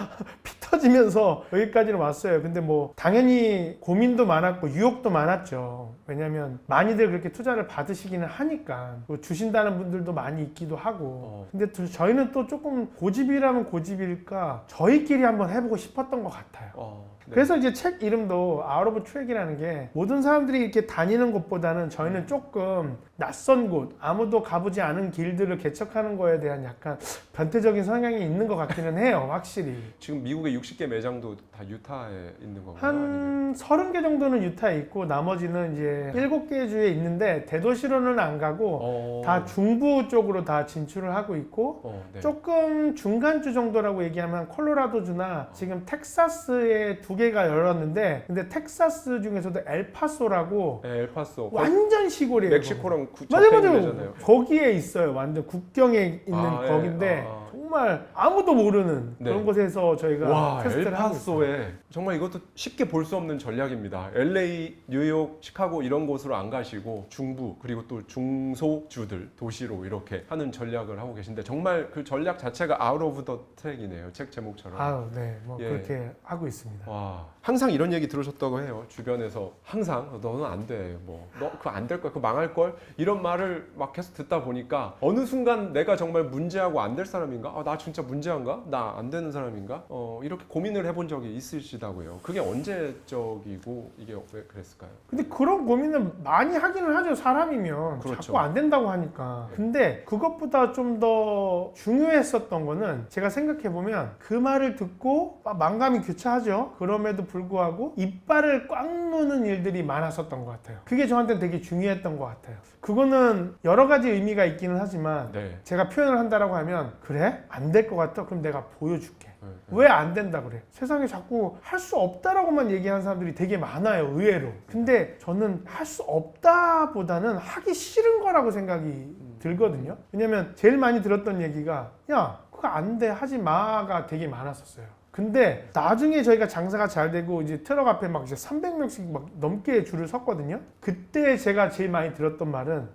피 터지면서 여기까지는 왔어요. 근데 뭐 당연히 고민도 많았고 유혹도 많았죠. 왜냐면 많이들 그렇게 투자를 받으시기는 하니까 또 주신다는 분들도 많이 있기도 하고 근데 또 저희는 또 조금 고집이라면 고집일까 저희끼리 한번 해보고 싶었던 것 같아요. 네. 그래서 이제 책 이름도 Out of Track이라는 게 모든 사람들이 이렇게 다니는 곳보다는 저희는 조금 낯선 곳, 아무도 가보지 않은 길들을 개척하는 거에 대한 약간 변태적인 성향이 있는 것 같기는 해요, 확실히. 지금 미국의 60개 매장도 다 유타에 있는 건가요? 한 30개 정도는 유타에 있고 나머지는 이제 7개 주에 있는데 대도시로는 안 가고 다 중부 쪽으로 다 진출을 하고 있고 네. 조금 중간주 정도라고 얘기하면 콜로라도주나 지금 텍사스에 2개가 열었는데 근데 텍사스 중에서도 엘파소라고 네, 엘파소. 완전 시골이에요. 멕시코랑 맞아요, 접해 있는 맞아요. 데잖아요. 거기에 있어요. 완전 국경에 있는 아, 예. 거긴데 정말 아무도 모르는 네. 그런 곳에서 저희가 와, 테스트를 하고 있어요. 엘파소에 정말 이것도 쉽게 볼 수 없는 전략입니다. LA, 뉴욕, 시카고 이런 곳으로 안 가시고 중부 그리고 또 중소주들 도시로 이렇게 하는 전략을 하고 계신데 정말 그 전략 자체가 Out of the Track이네요. 책 제목처럼. 아유, 네, 뭐 예. 그렇게 하고 있습니다. 와, 항상 이런 얘기 들으셨다고 해요. 주변에서 항상 너는 안 돼, 뭐 너 그거 안 될 거야, 그거 망할 걸 이런 말을 막 계속 듣다 보니까 어느 순간 내가 정말 문제하고 안 될 사람인가? 나 진짜 문제한가? 나 안 되는 사람인가? 이렇게 고민을 해본 적이 있으시다고요. 그게 언제적이고 이게 왜 그랬을까요? 근데 그런 고민을 많이 하기는 하죠. 사람이면 그렇죠. 자꾸 안 된다고 하니까. 근데 그것보다 좀 더 중요했었던 거는 제가 생각해보면 그 말을 듣고 만감이 교차하죠. 그럼에도 불구하고 이빨을 꽉 무는 일들이 많았었던 것 같아요. 그게 저한테는 되게 중요했던 것 같아요. 그거는 여러 가지 의미가 있기는 하지만 네. 제가 표현을 한다라고 하면 그래? 안 될 것 같아? 그럼 내가 보여줄게. 네. 왜 안 된다 그래? 세상에 자꾸 할 수 없다라고만 얘기하는 사람들이 되게 많아요, 의외로. 근데 저는 할 수 없다보다는 하기 싫은 거라고 생각이 들거든요. 왜냐면 제일 많이 들었던 얘기가 야, 그거 안 돼, 하지 마가 되게 많았었어요. 근데 나중에 저희가 장사가 잘 되고 이제 트럭 앞에 막 이제 300명씩 막 넘게 줄을 섰거든요. 그때 제가 제일 많이 들었던 말은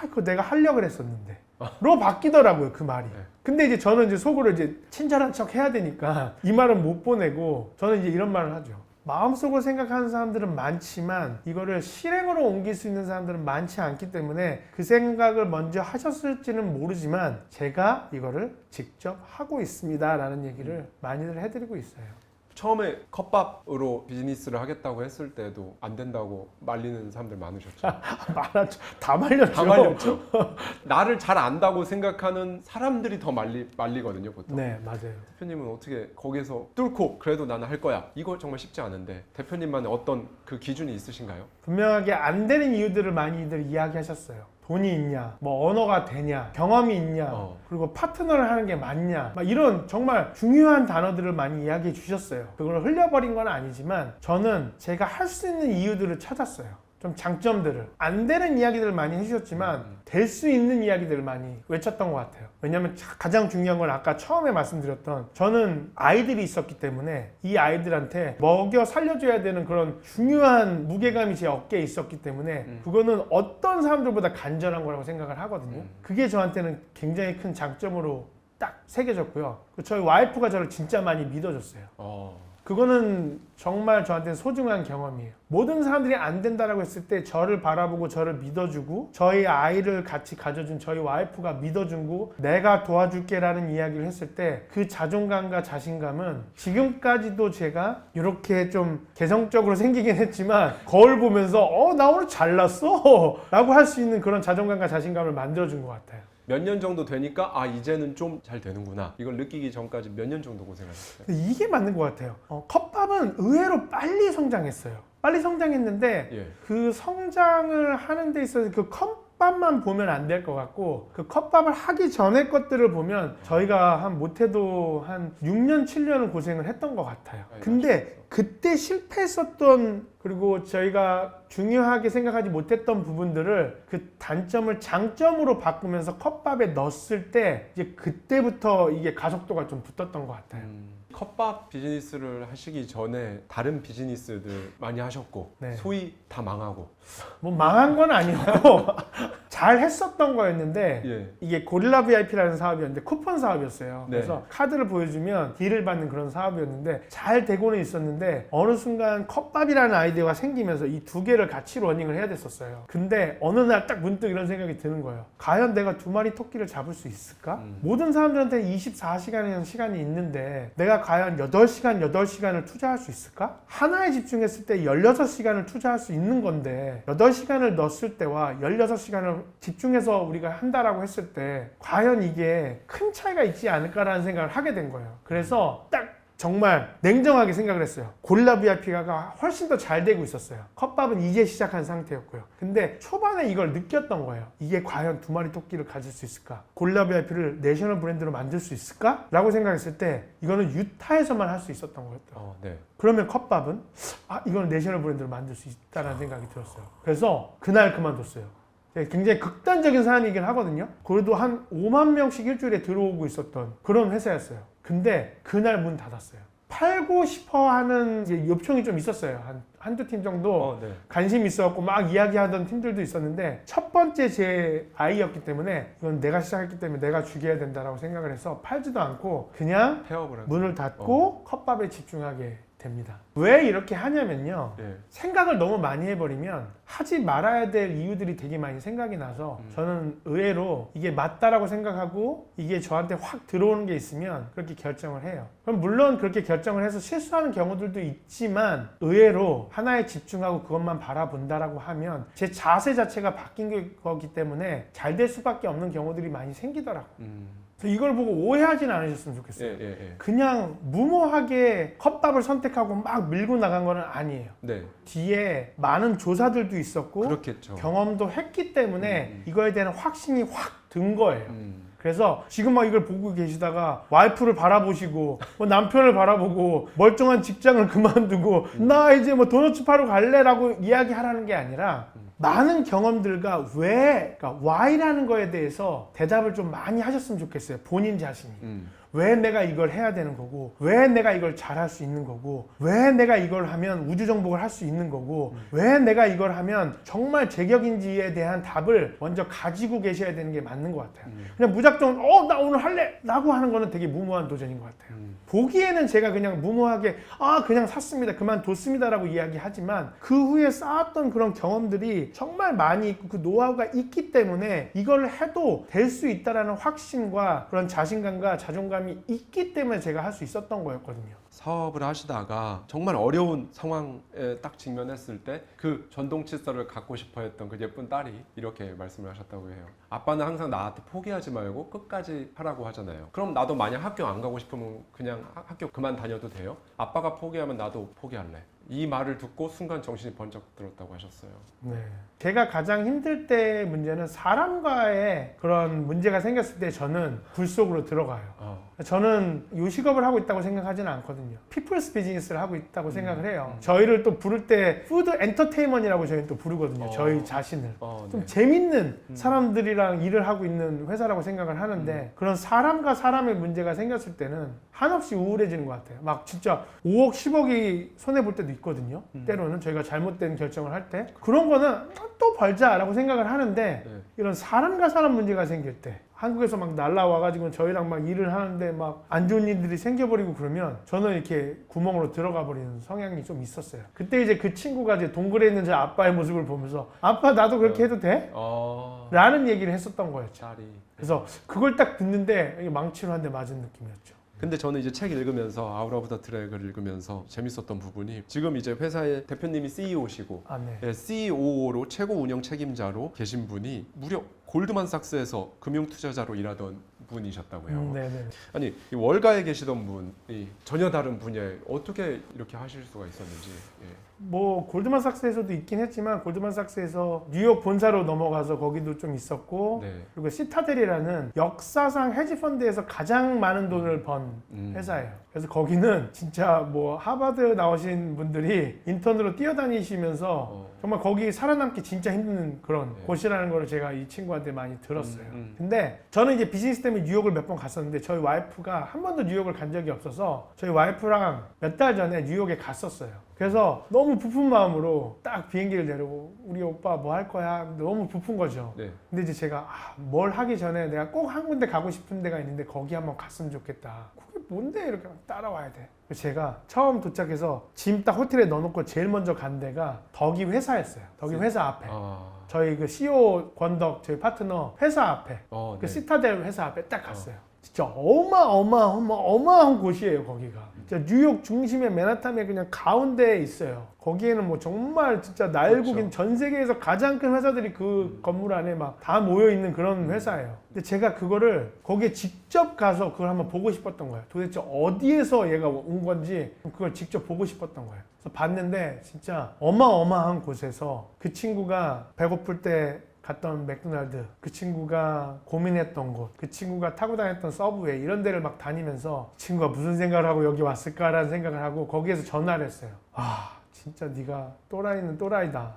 그거 내가 하려고 그랬었는데 로 바뀌더라고요, 그 말이. 근데 이제 저는 이제 속으로 이제 친절한 척 해야 되니까 이 말은 못 보내고 저는 이제 이런 말을 하죠. 마음속으로 생각하는 사람들은 많지만 이거를 실행으로 옮길 수 있는 사람들은 많지 않기 때문에 그 생각을 먼저 하셨을지는 모르지만 제가 이거를 직접 하고 있습니다 라는 얘기를 많이들 해드리고 있어요. 처음에 컵밥으로 비즈니스를 하겠다고 했을 때도 안 된다고 말리는 사람들 많으셨죠? 말았죠. 다 말렸죠. 다 말렸죠. 나를 잘 안다고 생각하는 사람들이 더 말리거든요, 보통. 네, 맞아요. 대표님은 어떻게 거기서 뚫고 그래도 나는 할 거야. 이거 정말 쉽지 않은데 대표님만의 어떤 그 기준이 있으신가요? 분명하게 안 되는 이유들을 많이들 이야기하셨어요. 돈이 있냐, 뭐 언어가 되냐, 경험이 있냐, 그리고 파트너를 하는 게 맞냐, 막 이런 정말 중요한 단어들을 많이 이야기해 주셨어요. 그걸 흘려버린 건 아니지만 저는 제가 할 수 있는 이유들을 찾았어요. 좀 장점들을. 안 되는 이야기들을 많이 해주셨지만 될 수 있는 이야기들을 많이 외쳤던 것 같아요. 왜냐하면 가장 중요한 건 아까 처음에 말씀드렸던 저는 아이들이 있었기 때문에 이 아이들한테 먹여 살려줘야 되는 그런 중요한 무게감이 제 어깨에 있었기 때문에 그거는 어떤 사람들보다 간절한 거라고 생각을 하거든요. 그게 저한테는 굉장히 큰 장점으로 딱 새겨졌고요. 저희 와이프가 저를 진짜 많이 믿어줬어요. 그거는 정말 저한테는 소중한 경험이에요. 모든 사람들이 안 된다라고 했을 때 저를 바라보고 저를 믿어주고 저희 아이를 같이 가져준 저희 와이프가 믿어주고 내가 도와줄게 라는 이야기를 했을 때 그 자존감과 자신감은 지금까지도 제가 이렇게 좀 개성적으로 생기긴 했지만 거울 보면서 나 오늘 잘났어 라고 할 수 있는 그런 자존감과 자신감을 만들어준 것 같아요. 몇 년 정도 되니까 이제는 좀 잘 되는구나. 이걸 느끼기 전까지 몇 년 정도 고생하셨어요? 이게 맞는 것 같아요. 컵밥은 의외로 빨리 성장했어요. 빨리 성장했는데 그 성장을 하는 데 있어서 그 컵밥만 보면 안 될 것 같고 그 컵밥을 하기 전에 것들을 보면 저희가 못해도 한 6년, 7년을 고생을 했던 것 같아요. 근데 그때 실패했었던 그리고 저희가 중요하게 생각하지 못했던 부분들을 그 단점을 장점으로 바꾸면서 컵밥에 넣었을 때 이제 그때부터 이게 가속도가 좀 붙었던 것 같아요. 컵밥 비즈니스를 하시기 전에 다른 비즈니스들 많이 하셨고 소위 다 망하고 뭐 망한 건 아니었고 잘 했었던 거였는데 이게 고릴라 VIP라는 사업이었는데 쿠폰 사업이었어요. 그래서 카드를 보여주면 딜을 받는 그런 사업이었는데 잘 되고는 있었는데 어느 순간 컵밥이라는 아이디어가 생기면서 이 두 개를 같이 러닝을 해야 됐었어요. 근데 어느 날 딱 문득 이런 생각이 드는 거예요. 과연 내가 두 마리 토끼를 잡을 수 있을까? 모든 사람들한테 24시간이라는 시간이 있는데 내가 과연 8시간을 투자할 수 있을까? 하나에 집중했을 때 16시간을 투자할 수 있는 건데 8시간을 넣었을 때와 16시간을 집중해서 우리가 한다라고 했을 때 과연 이게 큰 차이가 있지 않을까라는 생각을 하게 된 거예요. 그래서 딱 정말 냉정하게 생각을 했어요. 고릴라 VIP가 훨씬 더 잘 되고 있었어요. 컵밥은 이제 시작한 상태였고요. 근데 초반에 이걸 느꼈던 거예요. 이게 과연 두 마리 토끼를 가질 수 있을까? 고릴라 VIP를 내셔널 브랜드로 만들 수 있을까? 라고 생각했을 때 이거는 유타에서만 할 수 있었던 거였더라고요. 그러면 컵밥은 이거는 내셔널 브랜드로 만들 수 있다는 생각이 들었어요. 그래서 그날 그만뒀어요. 굉장히 극단적인 사안이긴 하거든요. 그래도 한 5만 명씩 일주일에 들어오고 있었던 그런 회사였어요. 근데 그날 문 닫았어요. 팔고 싶어 하는 이제 요청이 좀 있었어요. 한두 팀 정도 네. 관심 있어갖고 막 이야기하던 팀들도 있었는데 첫 번째 제 아이였기 때문에 이건 내가 시작했기 때문에 내가 죽여야 된다라고 생각을 해서 팔지도 않고 그냥 폐업을 한. 문을 닫고 컵밥에 집중하게 됩니다. 왜 이렇게 하냐면요. 예. 생각을 너무 많이 해버리면 하지 말아야 될 이유들이 되게 많이 생각이 나서 저는 의외로 이게 맞다라고 생각하고 이게 저한테 확 들어오는 게 있으면 그렇게 결정을 해요. 그럼 물론 그렇게 결정을 해서 실수하는 경우들도 있지만 의외로 하나에 집중하고 그것만 바라본다라고 하면 제 자세 자체가 바뀐 거기 때문에 잘 될 수밖에 없는 경우들이 많이 생기더라고요. 그래서 이걸 보고 오해하진 않으셨으면 좋겠어요. 예. 그냥 무모하게 컵밥을 선택하고 막 밀고 나간 거는 아니에요. 네. 뒤에 많은 조사들도 있었고 그렇겠죠. 경험도 했기 때문에 이거에 대한 확신이 확 든 거예요. 그래서 지금 막 이걸 보고 계시다가 와이프를 바라보시고 뭐 남편을 바라보고 멀쩡한 직장을 그만두고 나 이제 뭐 도너츠 파러 갈래라고 이야기하라는 게 아니라 많은 경험들과 그러니까 why라는 거에 대해서 대답을 좀 많이 하셨으면 좋겠어요. 본인 자신이. 왜 내가 이걸 해야 되는 거고, 왜 내가 이걸 잘할 수 있는 거고, 왜 내가 이걸 하면 우주 정복을 할 수 있는 거고, 왜 내가 이걸 하면 정말 제격인지에 대한 답을 먼저 가지고 계셔야 되는 게 맞는 것 같아요. 그냥 무작정 나 오늘 할래! 라고 하는 거는 되게 무모한 도전인 것 같아요. 보기에는 제가 그냥 무모하게 그냥 샀습니다, 그만뒀습니다 라고 이야기하지만 그 후에 쌓았던 그런 경험들이 정말 많이 있고 그 노하우가 있기 때문에 이걸 해도 될 수 있다라는 확신과 그런 자신감과 자존감이 있기 때문에 제가 할 수 있었던 거였거든요. 사업을 하시다가 정말 어려운 상황에 딱 직면했을 때 그 전동 칫솔을 갖고 싶어 했던 그 예쁜 딸이 이렇게 말씀을 하셨다고 해요. 아빠는 항상 나한테 포기하지 말고 끝까지 하라고 하잖아요. 그럼 나도 만약 학교 안 가고 싶으면 그냥 학교 그만 다녀도 돼요? 아빠가 포기하면 나도 포기할래. 이 말을 듣고 순간 정신이 번쩍 들었다고 하셨어요. 네. 제가 가장 힘들 때 문제는 사람과의 그런 문제가 생겼을 때 저는 굴 속으로 들어가요. 저는 요식업을 하고 있다고 생각하지는 않거든요. 피플스 비즈니스를 하고 있다고 생각을 해요. 저희를 또 부를 때 푸드 엔터테인먼트라고 저희는 또 부르거든요. 저희 자신을. 좀 네. 재밌는 사람들이랑 일을 하고 있는 회사라고 생각을 하는데 그런 사람과 사람의 문제가 생겼을 때는 한없이 우울해지는 것 같아요. 막 진짜 5억, 10억이 손해볼 때도 있거든요. 때로는 저희가 잘못된 결정을 할 때. 그런 거는 또 벌자라고 생각을 하는데 이런 사람과 사람 문제가 생길 때 한국에서 막 날라와가지고 저희랑 막 일을 하는데 막 안 좋은 일들이 생겨버리고 그러면 저는 이렇게 구멍으로 들어가 버리는 성향이 좀 있었어요. 그때 이제 그 친구가 이제 동굴에 있는 제 아빠의 모습을 보면서 아빠 나도 그렇게 해도 돼? 라는 얘기를 했었던 거였죠. 딸이. 그래서 그걸 딱 듣는데 이게 망치로 한 대 맞은 느낌이었죠. 근데 저는 이제 책 읽으면서 아웃 오브 더 트랙을 읽으면서 재밌었던 부분이 지금 이제 회사의 대표님이 CEO시고 네. CEO로 최고 운영 책임자로 계신 분이 무려 골드만삭스에서 금융 투자자로 일하던 분이셨다고 해요. 네네. 아니 이 월가에 계시던 분이 전혀 다른 분야에 어떻게 이렇게 하실 수가 있었는지. 뭐 골드만삭스에서도 있긴 했지만 골드만삭스에서 뉴욕 본사로 넘어가서 거기도 좀 있었고 네. 그리고 시타델이라는 역사상 헤지펀드에서 가장 많은 돈을 번 회사예요. 그래서 거기는 진짜 뭐 하버드 나오신 분들이 인턴으로 뛰어다니시면서 정말 거기 살아남기 진짜 힘든 그런 곳이라는 걸 제가 이 친구한테 많이 들었어요. 근데 저는 이제 비즈니스 때문에 뉴욕을 몇 번 갔었는데 저희 와이프가 한 번도 뉴욕을 간 적이 없어서 저희 와이프랑 몇 달 전에 뉴욕에 갔었어요. 그래서 너무 부푼 마음으로 딱 비행기를 내리고 우리 오빠 뭐 할 거야? 너무 부푼 거죠. 네. 근데 이제 제가 뭘 하기 전에 내가 꼭 한 군데 가고 싶은 데가 있는데 거기 한번 갔으면 좋겠다. 그게 뭔데 이렇게 따라와야 돼. 제가 처음 도착해서 짐 딱 호텔에 넣어놓고 제일 먼저 간 데가 덕이 회사였어요. 덕이 회사 앞에. 저희 그 CEO 권덕 저희 파트너 회사 앞에 그 시타델 회사 앞에 딱 갔어요. 진짜 어마어마한 곳이에요 거기가. 진짜 뉴욕 중심의 맨하탄의 그냥 가운데에 있어요. 거기에는 뭐 정말 진짜 날고긴 그렇죠. 전 세계에서 가장 큰 회사들이 그 건물 안에 막 다 모여 있는 그런 회사예요. 근데 제가 그거를 거기에 직접 가서 그걸 한번 보고 싶었던 거예요. 도대체 어디에서 얘가 온 건지 그걸 직접 보고 싶었던 거예요. 그래서 봤는데 진짜 어마어마한 곳에서 그 친구가 배고플 때 갔던 맥도날드, 그 친구가 고민했던 곳, 그 친구가 타고 다녔던 서브웨이 이런 데를 막 다니면서 친구가 무슨 생각을 하고 여기 왔을까라는 생각을 하고 거기에서 전화를 했어요. 진짜 네가 또라이는 또라이다.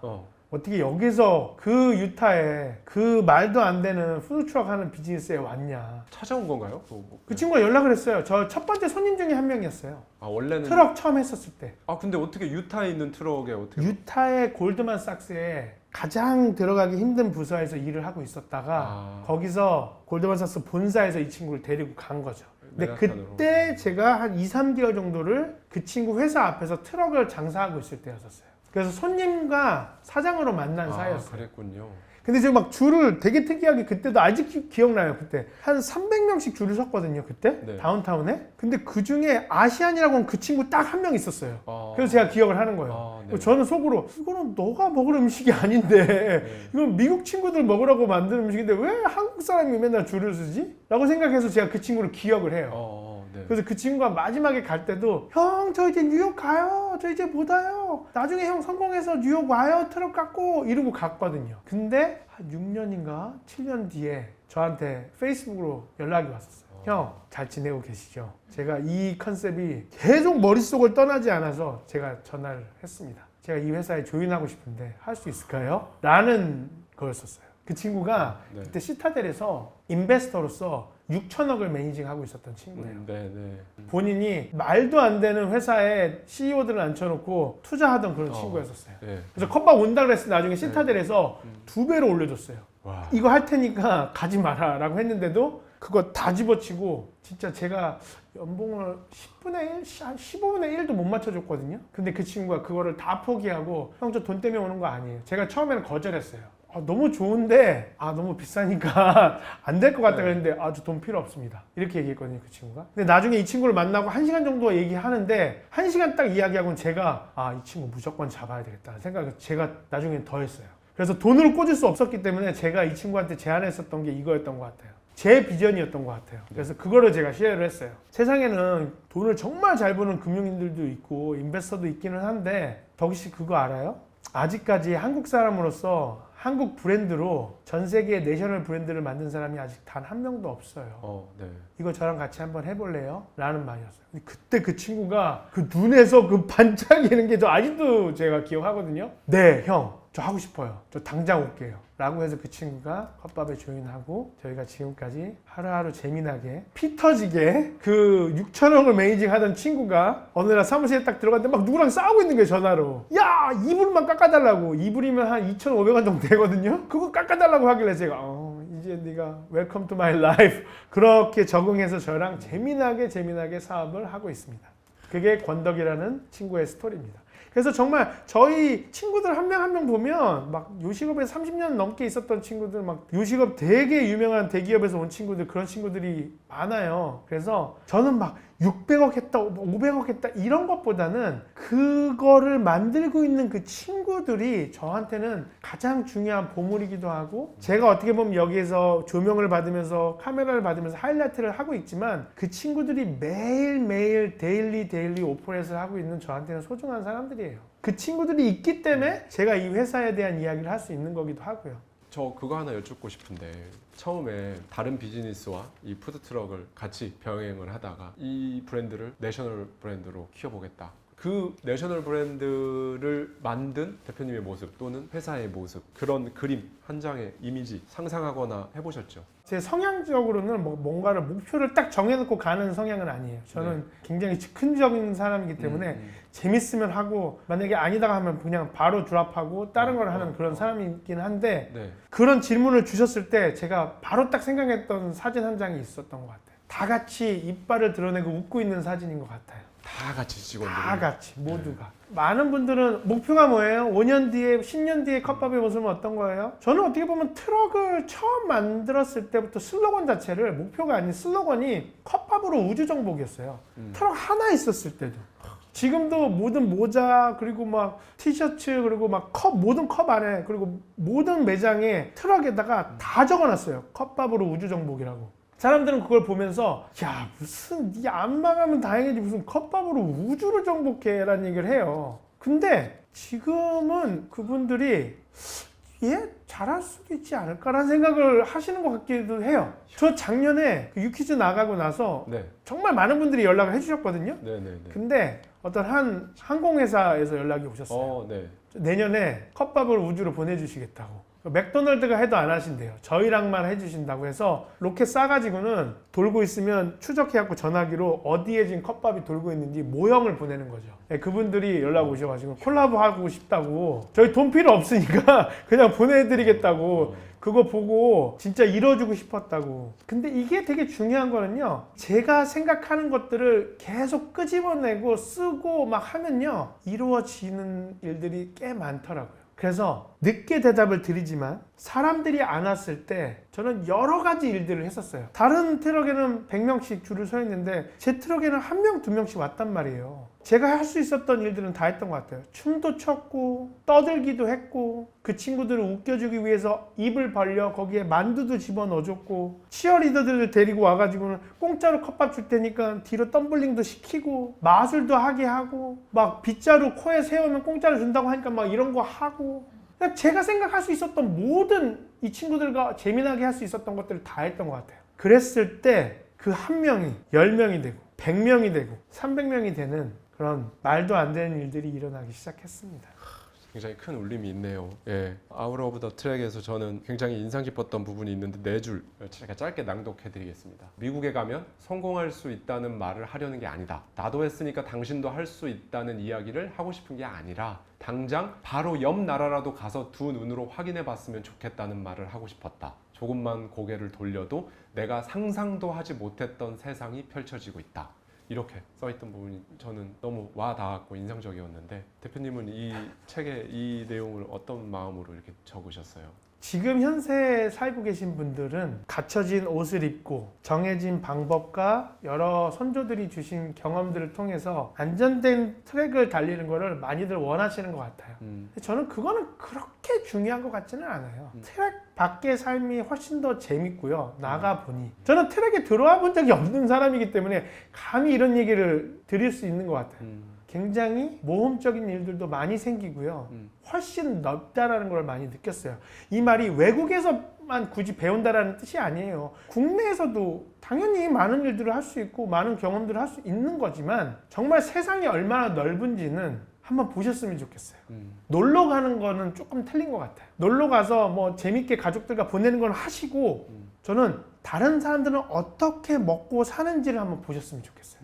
어떻게 여기서 그 유타에 그 말도 안 되는 푸드트럭 하는 비즈니스에 왔냐. 찾아온 건가요? 그 친구가 연락을 했어요. 저 첫 번째 손님 중에 한 명이었어요. 아 원래는 트럭 처음 했었을 때. 아 근데 어떻게 유타에 있는 트럭에 어떻게? 유타의 골드만삭스에 가장 들어가기 힘든 부서에서 일을 하고 있었다가 거기서 골드만삭스 본사에서 이 친구를 데리고 간 거죠. 근데 맨하탄으로. 그때 제가 한 2, 3개월 정도를 그 친구 회사 앞에서 트럭을 장사하고 있을 때였었어요. 그래서 손님과 사장으로 만난 사이였어요. 그랬군요. 근데 제가 막 줄을 되게 특이하게 그때도 아직 기억나요. 그때 한 300명씩 줄을 섰거든요. 그때 네. 다운타운에. 근데 그 중에 아시안이라고 하는 그 친구 딱 한 명 있었어요. 아, 그래서 제가 기억을 하는 거예요. 네. 저는 속으로 이거는 너가 먹을 음식이 아닌데 네. 이건 미국 친구들 먹으라고 만든 음식인데 왜 한국 사람이 맨날 줄을 서지? 라고 생각해서 제가 그 친구를 기억을 해요. 네. 그래서 그 친구가 마지막에 갈 때도 형 저 이제 뉴욕 가요. 저 이제 못 와요. 나중에 형 성공해서 뉴욕 와요. 트럭 갖고 이러고 갔거든요. 근데 한 6년인가 7년 뒤에 저한테 페이스북으로 연락이 왔었어요. 형 잘 지내고 계시죠? 제가 이 컨셉이 계속 머릿속을 떠나지 않아서 제가 전화를 했습니다. 제가 이 회사에 조인하고 싶은데 할 수 있을까요? 라는 거였었어요. 그 친구가 네. 그때 시타델에서 인베스터로서 6천억을 매니징하고 있었던 친구예요. 네. 본인이 말도 안 되는 회사에 CEO들을 앉혀놓고 투자하던 그런 어. 친구였었어요. 네. 그래서 컵밥 온다 그랬을 때 나중에 시타델에서 2배로 올려줬어요. 와. 이거 할 테니까 가지 마라 라고 했는데도 그거 다 집어치고 진짜 제가 연봉을 10분의 1, 한 15분의 1도 못 맞춰줬거든요. 근데 그 친구가 그거를 다 포기하고 형 저 돈 때문에 오는 거 아니에요. 제가 처음에는 거절했어요. 너무 좋은데 너무 비싸니까 안 될 것 같다 그랬는데 저 돈 필요 없습니다. 이렇게 얘기했거든요, 그 친구가. 근데 나중에 이 친구를 만나고 1시간 정도 얘기하는데 1시간 딱 이야기하고는 제가 이 친구 무조건 잡아야 되겠다는 생각을 제가 나중에 더 했어요. 그래서 돈으로 꽂을 수 없었기 때문에 제가 이 친구한테 제안했었던 게 이거였던 것 같아요. 제 비전이었던 것 같아요. 그래서 그거를 제가 시도를 했어요. 세상에는 돈을 정말 잘 버는 금융인들도 있고 인베스터도 있기는 한데 덕희 씨 그거 알아요? 아직까지 한국 사람으로서 한국 브랜드로 전 세계의 내셔널 브랜드를 만든 사람이 아직 단 한 명도 없어요. 네. 이거 저랑 같이 한번 해볼래요? 라는 말이었어요. 근데 그때 그 친구가 그 눈에서 그 반짝이는 게 저 아직도 제가 기억하거든요. 네, 형. 저 하고 싶어요. 저 당장 올게요. 라고 해서 그 친구가 컵밥에 조인하고 저희가 지금까지 하루하루 재미나게 피 터지게 그 6천억을 매니징 하던 친구가 어느 날 사무실에 딱 들어갔는데 막 누구랑 싸우고 있는 거예요, 전화로. 야, 이불만 깎아달라고. 이불이면 한 2,500원 정도 되거든요. 그거 깎아달라고 하길래 제가 이제 네가 웰컴 투 마이 라이프 그렇게 적응해서 저랑 재미나게 사업을 하고 있습니다. 그게 권덕이라는 친구의 스토리입니다. 그래서 정말 저희 친구들 한 명 한 명 보면 막 요식업에 30년 넘게 있었던 친구들, 막 요식업 되게 유명한 대기업에서 온 친구들, 그런 친구들이 많아요. 그래서 저는 막 600억 했다, 500억 했다 이런 것보다는 그거를 만들고 있는 그 친구들이 저한테는 가장 중요한 보물이기도 하고, 제가 어떻게 보면 여기에서 조명을 받으면서 카메라를 받으면서 하이라이트를 하고 있지만 그 친구들이 매일매일 데일리 오퍼레이트를 하고 있는 저한테는 소중한 사람들이에요. 그 친구들이 있기 때문에 제가 이 회사에 대한 이야기를 할 수 있는 거기도 하고요. 저 그거 하나 여쭙고 싶은데 처음에 다른 비즈니스와 이 푸드트럭을 같이 병행을 하다가 이 브랜드를 내셔널 브랜드로 키워보겠다. 그 내셔널 브랜드를 만든 대표님의 모습 또는 회사의 모습, 그런 그림 한 장의 이미지 상상하거나 해보셨죠? 제 성향적으로는 뭔가를 목표를 딱 정해놓고 가는 성향은 아니에요. 저는 굉장히 즉흥적인 사람이기 때문에 재밌으면 하고, 만약에 아니다가 하면 그냥 바로 드랍하고 다른 걸 하는 그런 사람이긴 한데, 그런 질문을 주셨을 때 제가 바로 딱 생각했던 사진 한 장이 있었던 것 같아요. 다 같이 이빨을 드러내고 웃고 있는 사진인 것 같아요. 다 같이 직원들이. 다 같이 모두가. 많은 분들은 목표가 뭐예요? 5년 뒤에 10년 뒤에 컵밥의 모습은 어떤 거예요? 저는 어떻게 보면 트럭을 처음 만들었을 때부터 슬로건 자체를, 목표가 아닌 슬로건이 컵밥으로 우주정복이었어요. 트럭 하나 있었을 때도. 지금도 모든 모자, 그리고 막 티셔츠, 그리고 막 모든 컵 안에, 그리고 모든 매장에 트럭에다가 다 적어놨어요. 컵밥으로 우주정복이라고. 사람들은 그걸 보면서 야, 무슨 네 안 망하면 다행이지 무슨 컵밥으로 우주를 정복해 라는 얘기를 해요. 근데 지금은 그분들이 잘할 수도 있지 않을까라는 생각을 하시는 것 같기도 해요. 저 작년에 그 유퀴즈 나가고 나서 네. 정말 많은 분들이 연락을 해주셨거든요. 네네네. 근데 어떤 한 항공회사에서 연락이 오셨어요. 네. 내년에 컵밥을 우주로 보내주시겠다고. 맥도날드가 해도 안 하신대요. 저희랑만 해주신다고 해서 로켓 쏴가지고는 돌고 있으면 추적해갖고 전화기로 어디에 지금 컵밥이 돌고 있는지 모형을 보내는 거죠. 네, 그분들이 연락 오셔가지고 콜라보하고 싶다고, 저희 돈 필요 없으니까 그냥 보내드리겠다고, 그거 보고 진짜 이뤄주고 싶었다고. 근데 이게 되게 중요한 거는요, 제가 생각하는 것들을 계속 끄집어내고 쓰고 막 하면요, 이루어지는 일들이 꽤 많더라고요. 그래서 늦게 대답을 드리지만 사람들이 안 왔을 때 저는 여러 가지 일들을 했었어요. 다른 트럭에는 100명씩 줄을 서 있는데 제 트럭에는 1명, 2명씩 왔단 말이에요. 제가 할 수 있었던 일들은 다 했던 것 같아요. 춤도 췄고 떠들기도 했고, 그 친구들을 웃겨주기 위해서 입을 벌려 거기에 만두도 집어넣어줬고, 치어리더들을 데리고 와가지고는 공짜로 컵밥 줄 테니까 뒤로 덤블링도 시키고, 마술도 하게 하고, 막 빗자루 코에 세우면 공짜로 준다고 하니까 막 이런 거 하고, 그냥 제가 생각할 수 있었던 모든, 이 친구들과 재미나게 할 수 있었던 것들을 다 했던 것 같아요. 그랬을 때 그 한 명이 10명이 되고 100명이 되고 300명이 되는 그런 말도 안 되는 일들이 일어나기 시작했습니다. 굉장히 큰 울림이 있네요. 예, 아웃 오브 더 트랙에서 저는 굉장히 인상 깊었던 부분이 있는데 4줄 제가 짧게 낭독해드리겠습니다. 미국에 가면 성공할 수 있다는 말을 하려는 게 아니다. 나도 했으니까 당신도 할 수 있다는 이야기를 하고 싶은 게 아니라 당장 바로 옆 나라라도 가서 두 눈으로 확인해 봤으면 좋겠다는 말을 하고 싶었다. 조금만 고개를 돌려도 내가 상상도 하지 못했던 세상이 펼쳐지고 있다. 이렇게 써있던 부분이 저는 너무 와 닿았고 인상적이었는데, 대표님은 이 책의 이 내용을 어떤 마음으로 이렇게 적으셨어요? 지금 현세 살고 계신 분들은 갖춰진 옷을 입고 정해진 방법과 여러 선조들이 주신 경험들을 통해서 안전된 트랙을 달리는 거를 많이들 원하시는 것 같아요. 근데 저는 그거는 그렇게 중요한 것 같지는 않아요. 트랙 밖의 삶이 훨씬 더 재밌고요. 나가보니 저는 트랙에 들어와 본 적이 없는 사람이기 때문에 감히 이런 얘기를 드릴 수 있는 것 같아요. 굉장히 모험적인 일들도 많이 생기고요. 훨씬 넓다라는 걸 많이 느꼈어요. 이 말이 외국에서만 굳이 배운다라는 뜻이 아니에요. 국내에서도 당연히 많은 일들을 할 수 있고 많은 경험들을 할 수 있는 거지만, 정말 세상이 얼마나 넓은지는 한번 보셨으면 좋겠어요. 놀러 가는 거는 조금 틀린 것 같아요. 놀러 가서 뭐 재밌게 가족들과 보내는 건 하시고, 저는 다른 사람들은 어떻게 먹고 사는지를 한번 보셨으면 좋겠어요.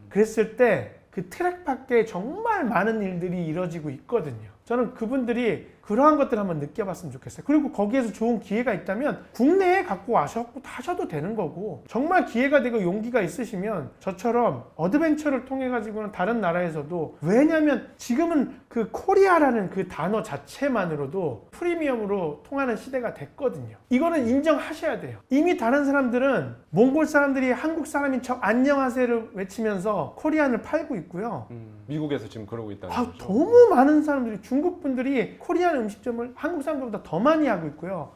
그랬을 때 그 트랙 밖에 정말 많은 일들이 이루어지고 있거든요. 저는 그분들이 그러한 것들을 한번 느껴봤으면 좋겠어요. 그리고 거기에서 좋은 기회가 있다면 국내에 갖고 와셔도 하셔도 되는 거고, 정말 기회가 되고 용기가 있으시면 저처럼 어드벤처를 통해 가지고는 다른 나라에서도, 왜냐하면 지금은 그 코리아라는 그 단어 자체만으로도 프리미엄으로 통하는 시대가 됐거든요. 이거는 인정하셔야 돼요. 이미 다른 사람들은 몽골 사람들이 한국 사람인 척 안녕하세요를 외치면서 코리안을 팔고 있고요. 미국에서 지금 그러고 있다는 아, 거죠? 너무 많은 사람들이, 중국 분들이 코리안 음식점을 한국 사람들보다 더 많이 하고 있고요.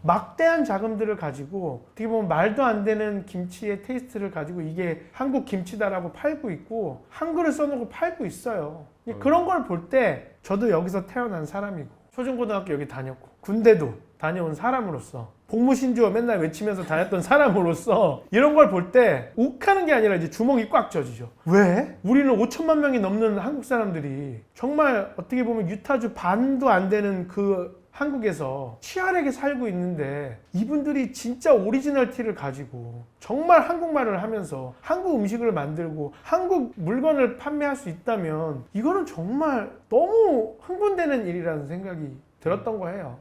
막대한 자금들을 가지고 어떻게 보면 말도 안 되는 김치의 테이스트를 가지고 이게 한국 김치다라고 팔고 있고, 한글을 써놓고 팔고 있어요. 그런 걸 볼 때 저도 여기서 태어난 사람이고, 초중고등학교 여기 다녔고, 군대도 다녀온 사람으로서, 복무신주어 맨날 외치면서 다녔던 사람으로서 이런 걸 볼 때 욱하는 게 아니라 이제 주먹이 꽉 쥐어지죠. 왜? 우리는 5천만 명이 넘는 한국 사람들이 정말 어떻게 보면 유타주 반도 안 되는 그 한국에서 치열하게 살고 있는데, 이분들이 진짜 오리지널 티를 가지고 정말 한국말을 하면서 한국 음식을 만들고 한국 물건을 판매할 수 있다면, 이거는 정말 너무 흥분되는 일이라는 생각이 들었던 거예요.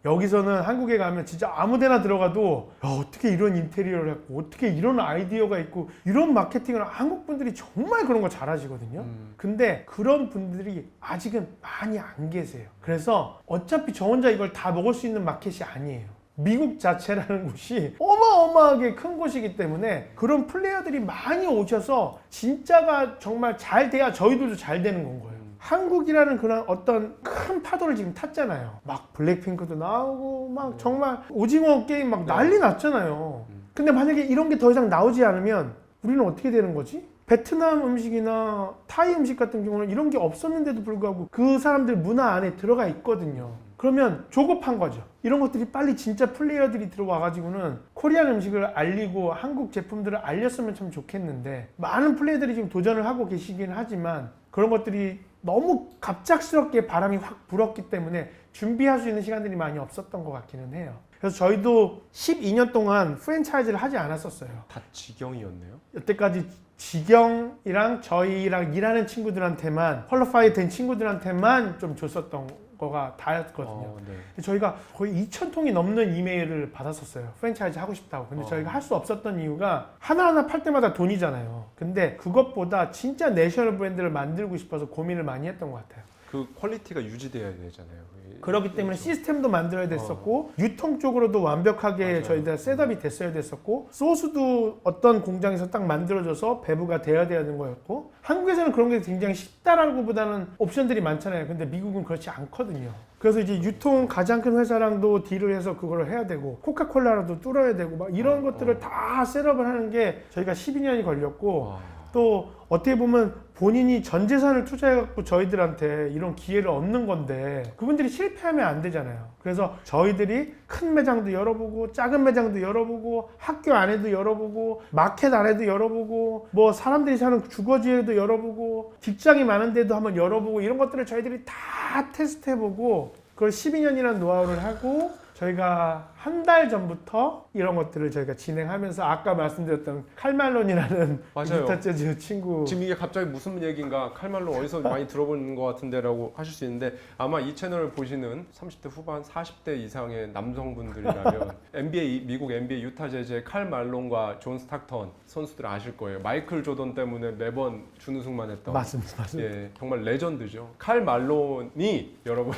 여기서는 한국에 가면 진짜 아무 데나 들어가도, 야, 어떻게 이런 인테리어를 했고 어떻게 이런 아이디어가 있고 이런 마케팅을, 한국 분들이 정말 그런 거 잘하시거든요. 근데 그런 분들이 아직은 많이 안 계세요. 그래서 어차피 저 혼자 이걸 다 먹을 수 있는 마켓이 아니에요. 미국 자체라는 곳이 어마어마하게 큰 곳이기 때문에 그런 플레이어들이 많이 오셔서 진짜가 정말 잘 돼야 저희들도 잘 되는 건 거예요. 한국이라는 그런 어떤 큰 파도를 지금 탔잖아요. 막 블랙핑크도 나오고 막 정말 오징어 게임 막 난리 났잖아요. 근데 만약에 이런 게 더 이상 나오지 않으면 우리는 어떻게 되는 거지? 베트남 음식이나 타이 음식 같은 경우는 이런 게 없었는데도 불구하고 그 사람들 문화 안에 들어가 있거든요. 그러면 조급한 거죠. 이런 것들이 빨리 진짜 플레이어들이 들어와가지고는 코리안 음식을 알리고 한국 제품들을 알렸으면 참 좋겠는데, 많은 플레이어들이 지금 도전을 하고 계시긴 하지만 그런 것들이 너무 갑작스럽게 바람이 확 불었기 때문에 준비할 수 있는 시간들이 많이 없었던 것 같기는 해요. 그래서 저희도 12년 동안 프랜차이즈를 하지 않았었어요. 다 지경이었네요. 여태까지 지경이랑 저희랑 일하는 친구들한테만, 퀄리파이 된 친구들한테만 좀 줬었던 거가 다였거든요. 네. 저희가 거의 2,000통이 넘는 이메일을 받았었어요. 프랜차이즈 하고 싶다고. 근데 저희가 할 수 없었던 이유가 하나하나 팔 때마다 돈이잖아요. 근데 그것보다 진짜 내셔널 브랜드를 만들고 싶어서 고민을 많이 했던 것 같아요. 그 퀄리티가 유지돼야 되잖아요. 그렇기 때문에 시스템도 만들어야 됐었고 유통 쪽으로도 완벽하게 맞아요. 저희들 셋업이 됐어야 됐었고, 소스도 어떤 공장에서 딱 만들어져서 배부가 돼야 되는 거였고, 한국에서는 그런 게 굉장히 쉽다라고 보다는 옵션들이 많잖아요. 근데 미국은 그렇지 않거든요. 그래서 이제 유통 가장 큰 회사랑도 딜을 해서 그걸 해야 되고, 코카콜라라도 뚫어야 되고 막 이런 것들을 다 셋업을 하는 게 저희가 12년이 걸렸고, 또 어떻게 보면 본인이 전 재산을 투자해갖고 저희들한테 이런 기회를 얻는 건데 그분들이 실패하면 안 되잖아요. 그래서 저희들이 큰 매장도 열어보고 작은 매장도 열어보고 학교 안에도 열어보고 마켓 안에도 열어보고 뭐 사람들이 사는 주거지에도 열어보고 직장이 많은 데도 한번 열어보고, 이런 것들을 저희들이 다 테스트해보고 그걸 12년이라는 노하우를 하고, 저희가 한 달 전부터 이런 것들을 저희가 진행하면서 아까 말씀드렸던 칼말론이라는 맞아요. 기타 재즈 친구, 지금 이게 갑자기 무슨 얘기인가, 칼말로 어디서 많이 들어본 것 같은데라고 하실 수 있는데, 아마 이 채널을 보시는 30대 후반, 40대 이상의 남성분들이라면 NBA, 미국 NBA 유타 재즈의 칼 말론과 존 스탁턴 선수들 아실 거예요. 마이클 조던 때문에 매번 준우승만 했던. 맞습니다. 예, 정말 레전드죠. 칼 말론이 여러분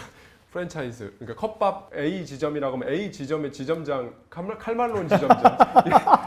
프랜차이즈, 그러니까 컵밥 A 지점이라고 하면 A 지점의 지점장 칼말론 지점장.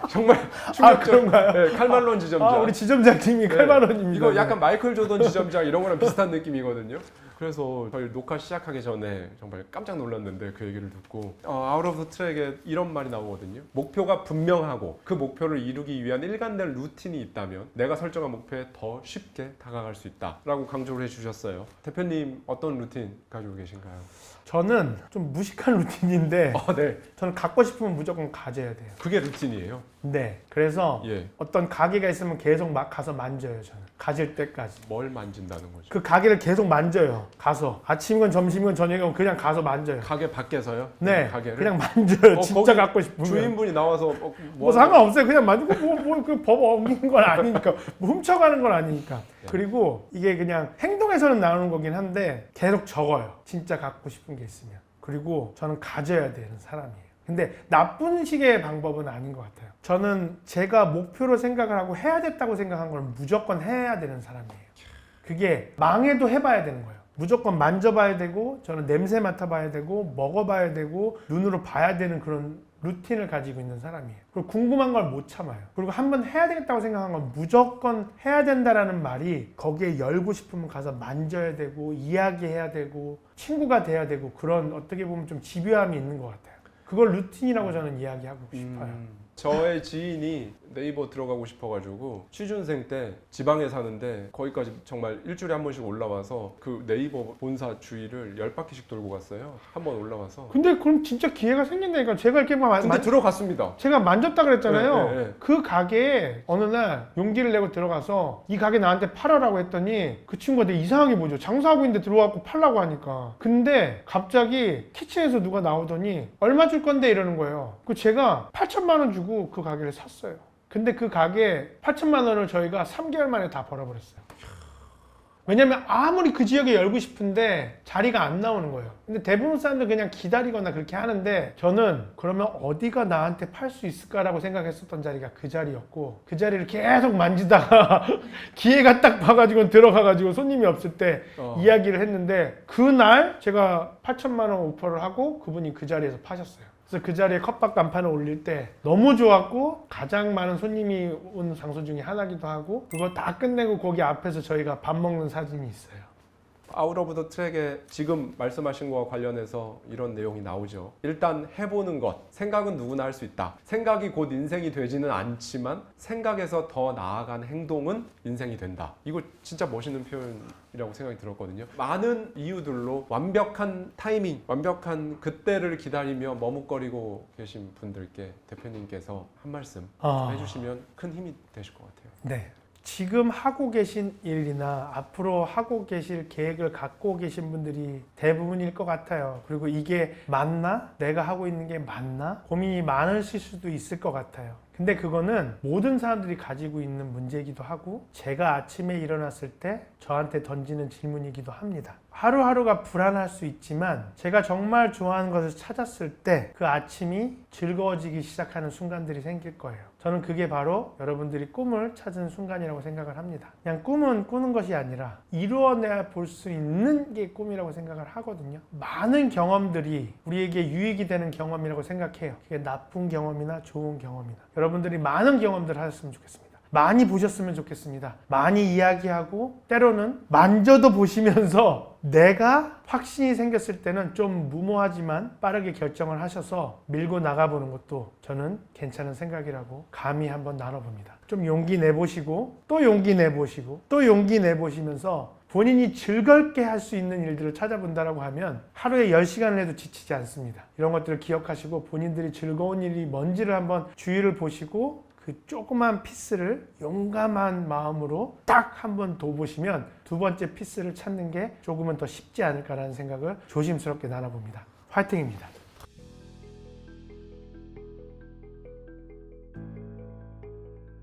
정말 충격적. 그런가요? 네, 칼말론 지점장. 우리 지점장님이 칼말론입니다. 이거 약간 마이클 조던 지점장 이런 거랑 비슷한 느낌이거든요. 그래서 저희 녹화 시작하기 전에 정말 깜짝 놀랐는데 그 얘기를 듣고 아웃 오브 트랙에 이런 말이 나오거든요. 목표가 분명하고 그 목표를 이루기 위한 일관된 루틴이 있다면 내가 설정한 목표에 더 쉽게 다가갈 수 있다라고 강조를 해주셨어요. 대표님 어떤 루틴 가지고 계신가요? 저는 좀 무식한 루틴인데 네. 저는 갖고 싶으면 무조건 가져야 돼요. 그게 루틴이에요. 네. 그래서 예. 어떤 가게가 있으면 계속 막 가서 만져요. 저는 가질 때까지. 뭘 만진다는 거죠? 그 가게를 계속 만져요. 가서 아침이건 점심이건 저녁이건 그냥 가서 만져요. 가게 밖에서요? 네. 가게를? 그냥 만져요. 진짜 거기 갖고 싶으면. 주인분이 나와서 뭐 상관없어요. 그냥 만지고 그 법 어기는 건 아니니까, 뭐 훔쳐가는 건 아니니까. 그리고 이게 그냥 행동에서는 나오는 거긴 한데 계속 적어요. 진짜 갖고 싶은 게 있으면. 그리고 저는 가져야 되는 사람이에요. 근데 나쁜 식의 방법은 아닌 것 같아요. 저는 제가 목표로 생각을 하고 해야 됐다고 생각한 걸 무조건 해야 되는 사람이에요. 그게 망해도 해봐야 되는 거예요. 무조건 만져봐야 되고, 저는 냄새 맡아봐야 되고, 먹어봐야 되고, 눈으로 봐야 되는 그런 루틴을 가지고 있는 사람이에요. 그리고 궁금한 걸 못 참아요. 그리고 한번 해야 되겠다고 생각한 건 무조건 해야 된다라는 말이 거기에 열고 싶으면 가서 만져야 되고, 이야기해야 되고, 친구가 돼야 되고, 그런 어떻게 보면 좀 집요함이 있는 것 같아요. 그걸 루틴이라고 저는 이야기하고 싶어요. 저의 지인이 네이버 들어가고 싶어가지고 취준생 때 지방에 사는데 거기까지 정말 일주일에 한 번씩 올라와서 그 네이버 본사 주위를 10바퀴씩 돌고 갔어요. 한 번 올라와서. 근데 그럼 진짜 기회가 생긴다니까. 제가 이렇게 근데 들어갔습니다. 제가 만졌다 그랬잖아요. 네. 그 가게에 어느 날 용기를 내고 들어가서 이 가게 나한테 팔아라고 했더니 그 친구가 되게 이상하게 보죠. 장사하고 있는데 들어와서 팔라고 하니까. 근데 갑자기 키친에서 누가 나오더니 얼마 줄 건데 이러는 거예요. 그 제가 8천만 원 주고 그 가게를 샀어요. 근데 그 가게 8천만 원을 저희가 3개월 만에 다 벌어버렸어요. 왜냐면 아무리 그 지역에 열고 싶은데 자리가 안 나오는 거예요. 근데 대부분 사람들 그냥 기다리거나 그렇게 하는데, 저는 그러면 어디가 나한테 팔 수 있을까라고 생각했었던 자리가 그 자리였고, 그 자리를 계속 만지다가 기회가 딱 봐가지고 들어가가지고 손님이 없을 때 이야기를 했는데, 그날 제가 8천만 원 오퍼를 하고 그분이 그 자리에서 파셨어요. 그래서 그 자리에 컵밥 간판을 올릴 때 너무 좋았고, 가장 많은 손님이 온 장소 중에 하나기도 하고, 그거 다 끝내고 거기 앞에서 저희가 밥 먹는 사진이 있어요. 아웃 오브 더 트랙에 지금 말씀하신 거와 관련해서 이런 내용이 나오죠. 일단 해보는 것. 생각은 누구나 할 수 있다. 생각이 곧 인생이 되지는 않지만 생각에서 더 나아간 행동은 인생이 된다. 이거 진짜 멋있는 표현이라고 생각이 들었거든요. 많은 이유들로 완벽한 타이밍, 완벽한 그때를 기다리며 머뭇거리고 계신 분들께 대표님께서 한 말씀 해주시면 큰 힘이 되실 것 같아요. 네. 지금 하고 계신 일이나 앞으로 하고 계실 계획을 갖고 계신 분들이 대부분일 것 같아요. 그리고 이게 맞나? 내가 하고 있는 게 맞나? 고민이 많으실 수도 있을 것 같아요. 근데 그거는 모든 사람들이 가지고 있는 문제이기도 하고 제가 아침에 일어났을 때 저한테 던지는 질문이기도 합니다. 하루하루가 불안할 수 있지만 제가 정말 좋아하는 것을 찾았을 때 그 아침이 즐거워지기 시작하는 순간들이 생길 거예요. 저는 그게 바로 여러분들이 꿈을 찾은 순간이라고 생각을 합니다. 그냥 꿈은 꾸는 것이 아니라 이루어내야 볼 수 있는 게 꿈이라고 생각을 하거든요. 많은 경험들이 우리에게 유익이 되는 경험이라고 생각해요. 그게 나쁜 경험이나 좋은 경험이나 여러분들이 많은 경험들을 하셨으면 좋겠습니다. 많이 보셨으면 좋겠습니다. 많이 이야기하고 때로는 만져도 보시면서 내가 확신이 생겼을 때는 좀 무모하지만 빠르게 결정을 하셔서 밀고 나가보는 것도 저는 괜찮은 생각이라고 감히 한번 나눠봅니다. 좀 용기 내보시고 또 용기 내보시고 또 용기 내보시면서 본인이 즐겁게 할 수 있는 일들을 찾아본다고 하면 하루에 10시간을 해도 지치지 않습니다. 이런 것들을 기억하시고 본인들이 즐거운 일이 뭔지를 한번 주위를 보시고 그 조그만 피스를 용감한 마음으로 딱 한번 둬보시면 두 번째 피스를 찾는 게 조금은 더 쉽지 않을까라는 생각을 조심스럽게 나눠봅니다. 화이팅입니다.